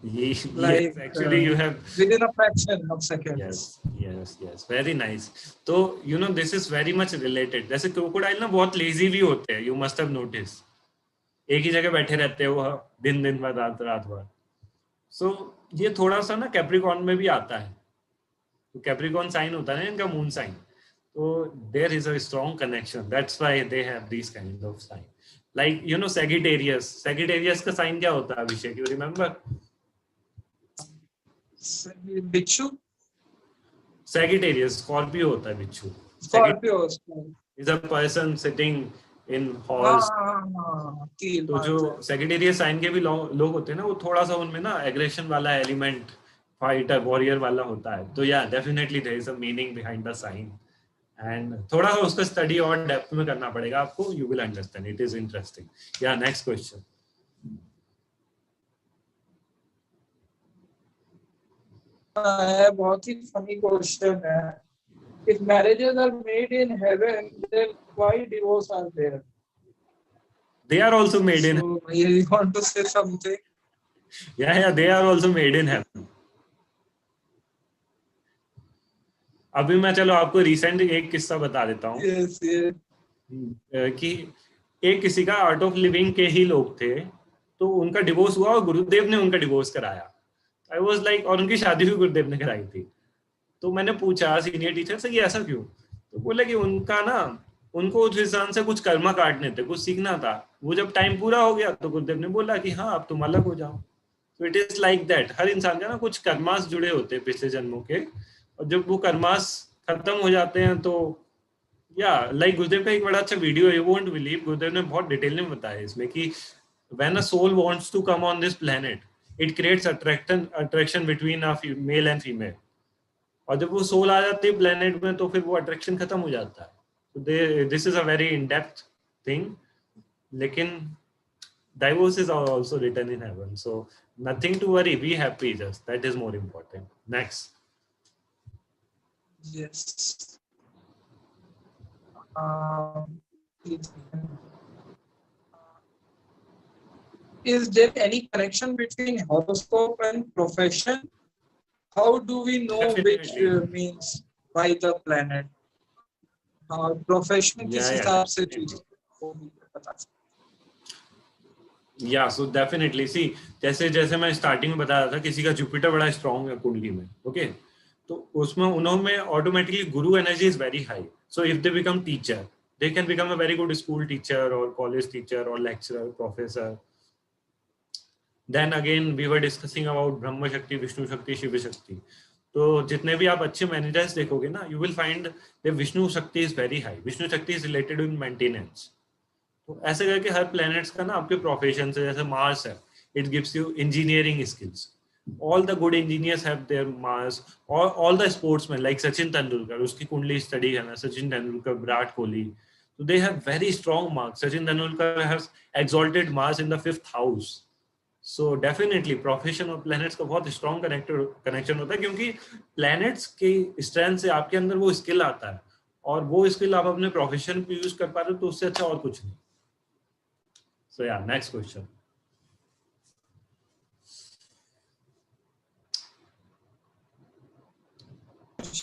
Like actually you have
within a fraction of seconds.
Yes, very nice. तो you know this is very much related. जैसे क्रोकोडाइल ना बहुत लेजी भी होते हैं, you must have noticed. एक ही जगह बैठे रहते हैं वो दिन भर, रात भर. So ये थोड़ा सा ना कैप्रिकॉर्न में भी आता है. तो कैप्रिकॉर्न साइन होता है ना इनका, मून साइन. तो there is a strong connection. That's why they have these kind of sign. Like you know Sagittarius का साइन क्या होता है अभिषेक? You remember?
बिच्छू.
Sagittarius, Scorpio होता है बिच्छू.
Scorpio
is a person sitting in horse. तो जो Sagittarius साइन के भी लोग होते हैं ना, वो थोड़ा सा उनमें ना एग्रेशन वाला एलिमेंट, फाइटर, वॉरियर वाला होता है. तो yeah definitely there is a meaning behind the sign, and थोड़ा सा उसका स्टडी और डेप्थ में करना पड़ेगा आपको. You will understand, it is interesting. या नेक्स्ट क्वेश्चन.
बहुत ही फनी क्वेश्चन है. If marriages are made in heaven, then why divorce are there?
They are also made in.
So, you want to say something?
Yeah, they are also made in heaven. अभी मैं चलो आपको recent एक किस्सा बता देता हूँ.
yes.
कि एक किसी का आर्ट ऑफ लिविंग के ही लोग थे, तो उनका डिवोर्स हुआ और गुरुदेव ने उनका डिवोर्स कराया. आई वाज लाइक, और उनकी शादी भी गुरुदेव ने कराई थी. तो मैंने पूछा सीनियर टीचर से कि ऐसा क्यों? तो बोले कि उनका ना, उनको उस इंसान से कुछ कर्मा काटने थे, कुछ सीखना था. वो जब टाइम पूरा हो गया तो गुरुदेव ने बोला कि हाँ अब तुम अलग हो जाओ. तो इट इज लाइक दैट. हर इंसान का ना कुछ कर्मास जुड़े होते हैं पिछले जन्मों के, और जब वो कर्मास खत्म हो जाते हैं तो या लाइक गुरुदेव का एक बड़ा अच्छा वीडियो है, यू वोंट बिलीव. गुरुदेव ने बहुत डिटेल में बताया इसमें कि when a soul wants to come on this planet, it creates attraction between a male and female. और जब वो सोल आ जाती है प्लेनेट में तो फिर वो अट्रैक्शन खत्म हो जाता है. तो this is a very in depth thing. लेकिन divorce is also written in heaven, so nothing to worry, be happy, just that is more important. Next.
Yes. Is there any connection between horoscope and profession? How do we know which means by the planet? Profession किस हिसाब से choose बता सकते?
या so definitely सी, जैसे मैं starting में बता रहा था, किसी का जुपिटर बड़ा स्ट्रांग है कुंडली में, ओके, तो उसमें उन्होंने automatically guru energy is very high. So if they become teacher, they can become a very good school teacher और कॉलेज टीचर और lecturer, professor. Then again we were discussing about Brahma Shakti, Vishnu शक्ति, शिव शक्ति. तो जितने भी आप अच्छे मैनेजर्स देखोगे ना, you will find that Vishnu शक्ति इज वेरी हाई. विष्णु शक्ति इज रिलेटेड विद मेंटेनेंस. तो ऐसे करके हर प्लैनेट्स का ना आपके प्रोफेशन से, जैसे मार्स है, it gives you engineering skills. All the good engineers have their Mars. और all the sportsman like Sachin Tendulkar, उसकी कुंडली स्टडी करना, सचिन तेंदुलकर, विराट कोहली, तो they have very strong marks. Sachin Tendulkar has exalted Mars in the 5th house. So definitely profession और planets का बहुत strong connection होता है, क्योंकि प्लैनेट्स की स्ट्रेंथ से आपके अंदर वो स्किल आता है, और वो स्किल आप अपने प्रोफेशन पे यूज कर पा रहे हो, तो उससे अच्छा और कुछ नहीं. So yeah, next question.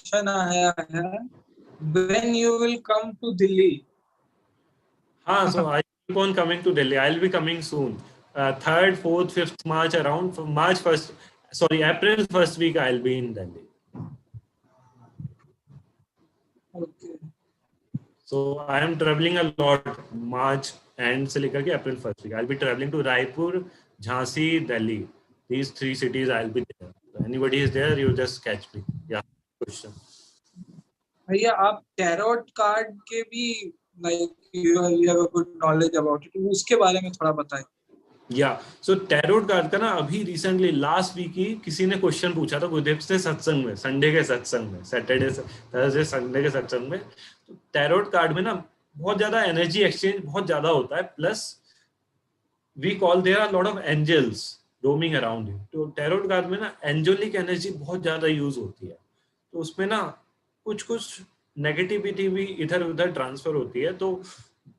Question आया है, when you will come to Delhi?
हाँ, so I keep on coming to Delhi. I'll be coming soon. 3rd, 4th, 5th March, around March 1st, sorry, April 1st week I'll be in Delhi.
Okay.
So I am traveling a lot. March end से लेकर के April 1st week. I'll be traveling to Raipur, Jhansi, Delhi. These 3 cities I'll be there. So anybody is there, you just catch me. Yeah. Question.
भैया आप tarot card के भी like you have a good knowledge about it, उसके बारे में थोड़ा बताएं.
या सो टैरोट कार्ड का ना अभी रिसेंटली लास्ट वीक ही किसी ने क्वेश्चन पूछा था गुरुदेव से सत्संग में, संडे के सत्संग में, सैटरडे थर्सडे संडे के सत्संग में. तो टैरोट कार्ड में ना बहुत ज्यादा एनर्जी एक्सचेंज बहुत ज्यादा होता है, plus we call there are lot of angels roaming around you. तो टैरोट कार्ड में ना एंजेलिक एनर्जी बहुत ज्यादा यूज होती है. तो उसमें ना कुछ नेगेटिविटी भी इधर उधर ट्रांसफर होती है. तो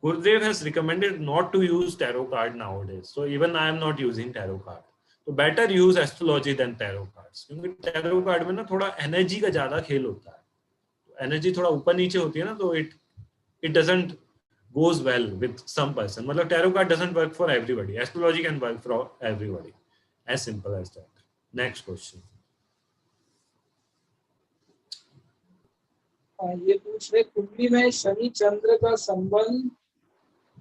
Gurudev has recommended not to use tarot card nowadays. So even I am not using tarot card. So better use astrology than tarot cards. क्योंकि tarot card में ना थोड़ा energy का ज्यादा खेल होता है. Energy थोड़ा ऊपर नीचे होती है ना, तो it doesn't goes well with some person. मतलब tarot card doesn't work for everybody. Astrology can work for everybody. As simple as that. Next question.
ये पूछ रहे कुंडली में शनि चंद्र का संबंध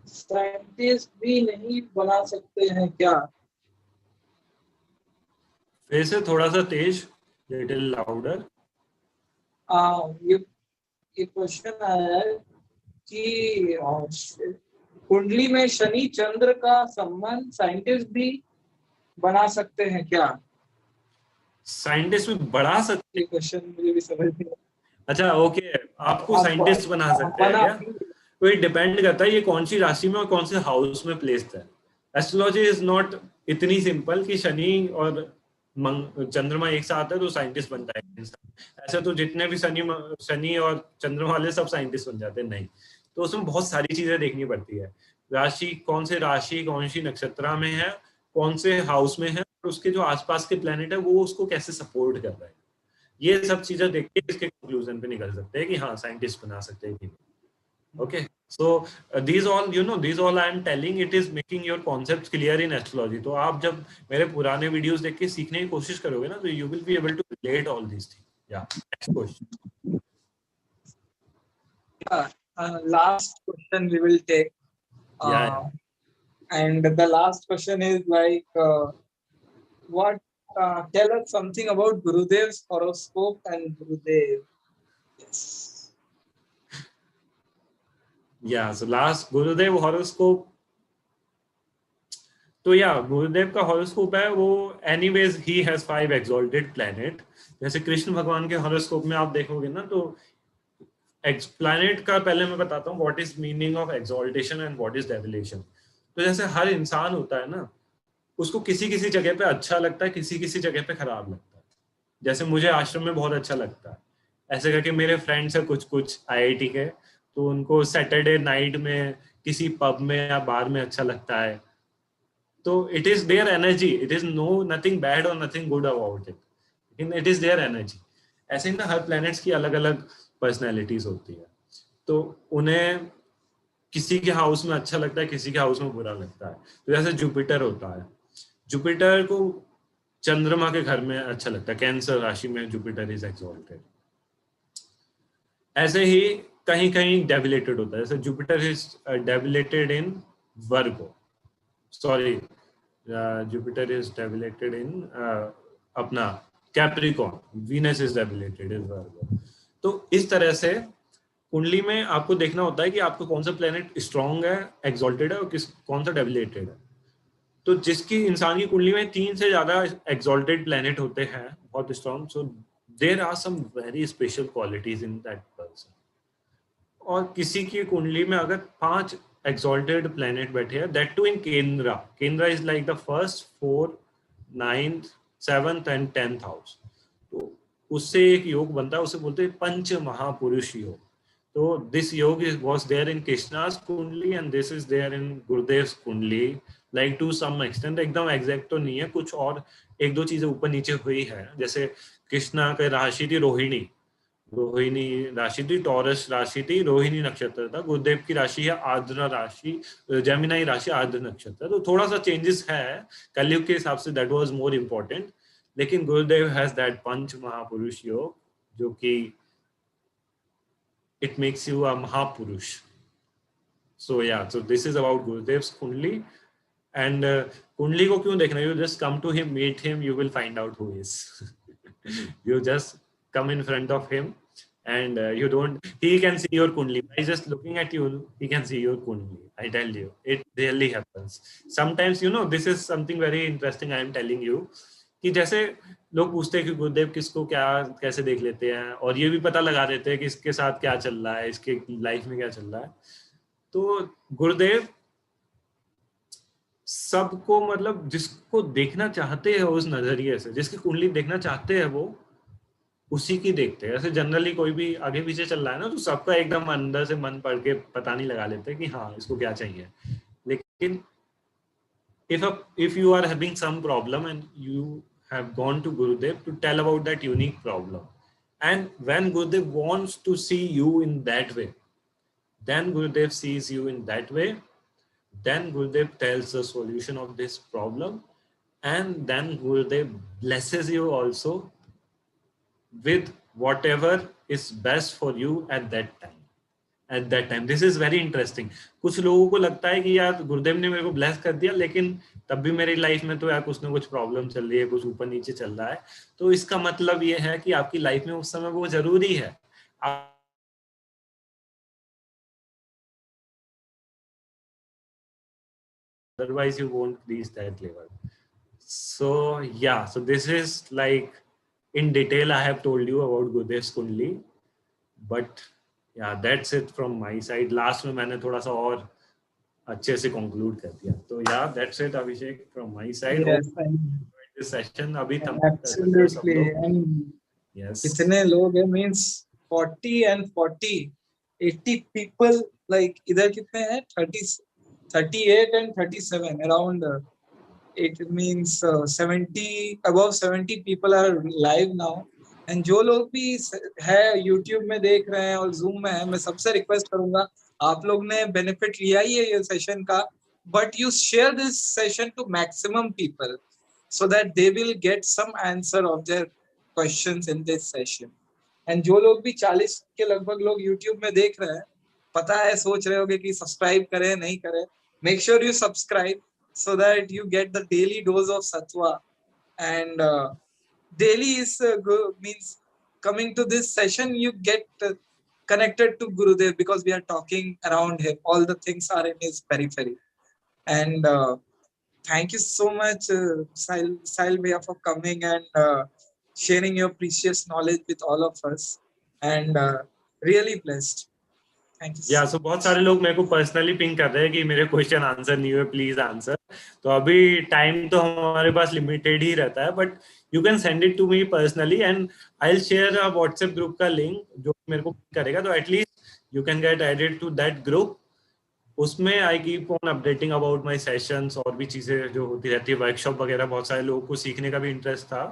साइंटिस्ट भी नहीं बना सकते हैं क्या?
फिर से थोड़ा सा तेज, लिटिल लाउडर.
ये क्वेश्चन आया है कि कुंडली में शनि चंद्र का संबंध साइंटिस्ट भी बना सकते हैं क्या?
साइंटिस्ट भी बढ़ा सकते.
ये क्वेश्चन मुझे भी समझ नहीं.
अच्छा, ओके, आपको साइंटिस्ट बना सकते हैं क्या? तो ये डिपेंड करता है ये कौन सी राशि में और कौन से हाउस में प्लेस्ड है. एस्ट्रोलॉजी इज नॉट इतनी सिंपल कि शनि और चंद्रमा एक साथ है तो साइंटिस्ट बनता है. ऐसे तो जितने भी शनि और चंद्रमा वाले सब साइंटिस्ट बन जाते हैं, नहीं. तो उसमें बहुत सारी चीजें देखनी पड़ती है. राशि कौन सी नक्षत्र में है, कौन से हाउस में है, और उसके जो आसपास के प्लेनेट है वो उसको कैसे सपोर्ट कर रहा है. ये सब चीजें देख के इसके कंक्लूजन पे निकल सकते हैं कि हाँ साइंटिस्ट बना सकते हैं. Okay, so these all I am telling, it is making your concepts clear in astrology. तो आप जब मेरे पुराने वीडियोस देख के सीखने की कोशिश करोगे ना, तो you will be able to relate all these things. Yeah, next question.
Last question we will take. And the last question is like, tell us something about Gurudev's horoscope and Gurudev. Yes.
Yeah, so last Gurudev horoscope. तो गुरुदेव का horoscope है वो, anyways he has 5 exalted planet. जैसे कृष्ण भगवान के horoscope में आप देखोगे ना, तो प्लैनेट का पहले मैं बताता हूँ what is meaning of exaltation and what is debilitation. तो जैसे हर इंसान होता है ना, उसको किसी किसी जगह पे अच्छा लगता है, किसी किसी जगह पे खराब लगता है. जैसे मुझे आश्रम में बहुत अच्छा लगता है, ऐसे करके मेरे फ्रेंड्स है कुछ IIT के, तो उनको सैटरडे नाइट में किसी पब में या बार में अच्छा लगता है. तो it is their energy, it is nothing bad और नथिंग गुड अबाउट इट, लेकिन इट इज देयर एनर्जी. ऐसे ही ना हर प्लैनेट्स की अलग अलग पर्सनैलिटीज होती है, तो उन्हें किसी के हाउस में अच्छा लगता है, किसी के हाउस में बुरा लगता है. तो जैसे जुपिटर होता है, जुपिटर को चंद्रमा के घर में अच्छा लगता है, कैंसर राशि में जुपिटर इज एक्सॉल्टेड. ऐसे ही कहीं कहीं डेविलेटेड होता है, जैसे Jupiter is debilitated in Virgo, sorry Jupiter is debilitated in अपना Capricorn, Venus is debilitated in Virgo. तो इस तरह से कुंडली में आपको देखना होता है कि आपको कौन सा प्लेनेट स्ट्रॉन्ग है, एक्सॉल्टेड है, और कौन सा डेविलेटेड है. तो जिसकी इंसान की कुंडली में 3 से ज्यादा एक्सॉल्टेड प्लेनेट होते हैं, बहुत strong, so there are some very special qualities in that person. और किसी की कुंडली में अगर 5 एक्सॉल्टेड प्लेनेट बैठे हैं, दैट टू इन केंद्रा is like the first 4, 9th, 7th and 10th house. तो उससे एक योग बनता है, उसे बोलते हैं पंच महापुरुष योग. तो दिस योग was there in Krishna's कुंडली and this is there in Gurudev's कुंडली, like to some extent. एकदम एग्जैक्ट तो नहीं है, कुछ और 1-2 चीजें ऊपर नीचे हुई है. जैसे कृष्णा के राशि थी रोहिणी, रोहिणी राशि थी, टॉरस राशि थी, रोहिणी नक्षत्र था। गुरुदेव की राशि है आर्द्रा राशि, जेमिनाई राशि, आर्द्र नक्षत्र। तो थोड़ा सा चेंजेस है कलयुग के हिसाब से, दैट वाज मोर इम्पोर्टेंट। लेकिन गुरुदेव हैज दैट पंच महापुरुष योग, जो कि इट मेक्स यू अ महापुरुष। So yeah, so this is about Gurudev's kundli. And कुंडली को क्यों देखना, you just come to him, meet him, you will find out who is. You just come in front of him and you don't, he can see your kundli by just looking at you. He can see your kundli, I tell you, it really happens sometimes. You know, this is something very interesting I am telling you, कि जैसे लोग पूछते हैं कि गुरुदेव किसको क्या कैसे देख लेते हैं, और ये भी पता लगा देते हैं कि इसके साथ क्या चल रहा है, इसके लाइफ में क्या चल रहा है। तो गुरुदेव सबको, मतलब जिसको देखना चाहते हैं उस नजरिए से, जिसकी कुंडली देखना चाहते हैं वो उसी की देखते हैं। ऐसे जनरली कोई भी आगे पीछे चल रहा है ना, तो सबका एकदम अंदर से मन पढ़ के पता नहीं लगा लेते कि हाँ इसको क्या चाहिए। लेकिन if you are having some problem and you have gone to Gurudev to tell about that unique problem, and when Gurudev wants to see you in that way, then Gurudev sees you in that way, then Gurudev tells the solution of this problem, and then Gurudev blesses you also with whatever is best for you at that time. At that time, this is very interesting. कुछ लोगों को लगता है कि यार गुरुदेव ने मेरे को ब्लेस कर दिया, लेकिन तब भी मेरी लाइफ में तो यार कुछ ना कुछ प्रॉब्लम चल रही है, कुछ ऊपर नीचे चल रहा है। तो इसका मतलब ये है कि आपकी लाइफ में उस समय वो जरूरी है। Otherwise you won't reach that level. So yeah, so this is like in detail I have told you about Gurudev's Kundli, but yeah, that's it from my side. Last में मैंने थोड़ा सा और अच्छे से conclude कर दिया। तो yeah, that's it Abhishek from my side.
Yes,
this session अभी थम
absolutely. And
yes,
इतने लोग हैं, means 40 and 40, 80 people, like इधर कितने हैं, 38 and 37 around. It means 70, above 70 people are live now. And जो लोग भी है यूट्यूब में देख रहे हैं और जूम में है, मैं सबसे रिक्वेस्ट करूंगा, आप लोग ने बेनिफिट लिया ही है ये सेशन का, but you share this session to maximum people so that they will get some answer of their questions in this session. And जो लोग भी 40 के लगभग लोग यूट्यूब में देख रहे हैं, पता है सोच रहे होंगे कि सब्सक्राइब करें नहीं करें, make sure you subscribe so that you get the daily dose of sattva. And daily is means coming to this session you get connected to Gurudev, because we are talking around him, all the things are in his periphery. And thank you so much Sahil Bhaiya for coming and sharing your precious knowledge with all of us, and really blessed.
या सो बहुत सारे लोग मेरे को personally ping कर रहे हैं कि मेरे क्वेश्चन आंसर नहीं हुए, प्लीज आंसर। तो अभी टाइम तो हमारे पास लिमिटेड ही रहता है, but you can send it to me personally and I will share a WhatsApp group का लिंक जो मेरे को पिंग करेगा, तो at least you can get added to that group. उसमें I keep on updating about my sessions, और भी चीजें जो होती रहती है, वर्कशॉप वगैरह, बहुत सारे लोगों को सीखने का भी इंटरेस्ट था।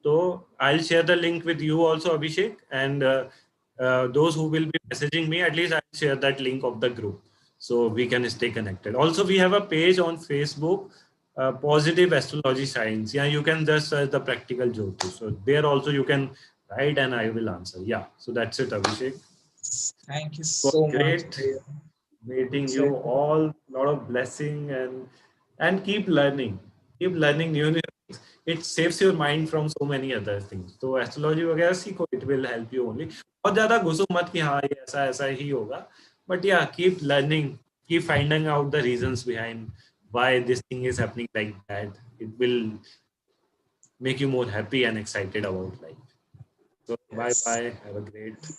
तो I will share the link with you also Abhishek, and those who will be messaging me, at least I'll share that link of the group so we can stay connected. Also, we have a page on Facebook, Positive Astrology Science. Yeah, you can just search the Practical Jyotish. So there also you can write and I will answer. Yeah, so that's it, Abhishek.
Thank you so
great
much.
Meeting you all. Lot of blessing, and keep learning new things. It saves your mind from so many other things. तो astrology वगैरह सीखो, it will help you only. बहुत ज्यादा घुसो मत कि हाँ ये ऐसा ऐसा ही होगा, but yeah, keep learning, keep finding out the reasons behind why this thing is happening like that. It will make you more happy and excited about life. So yes. Bye bye, have a great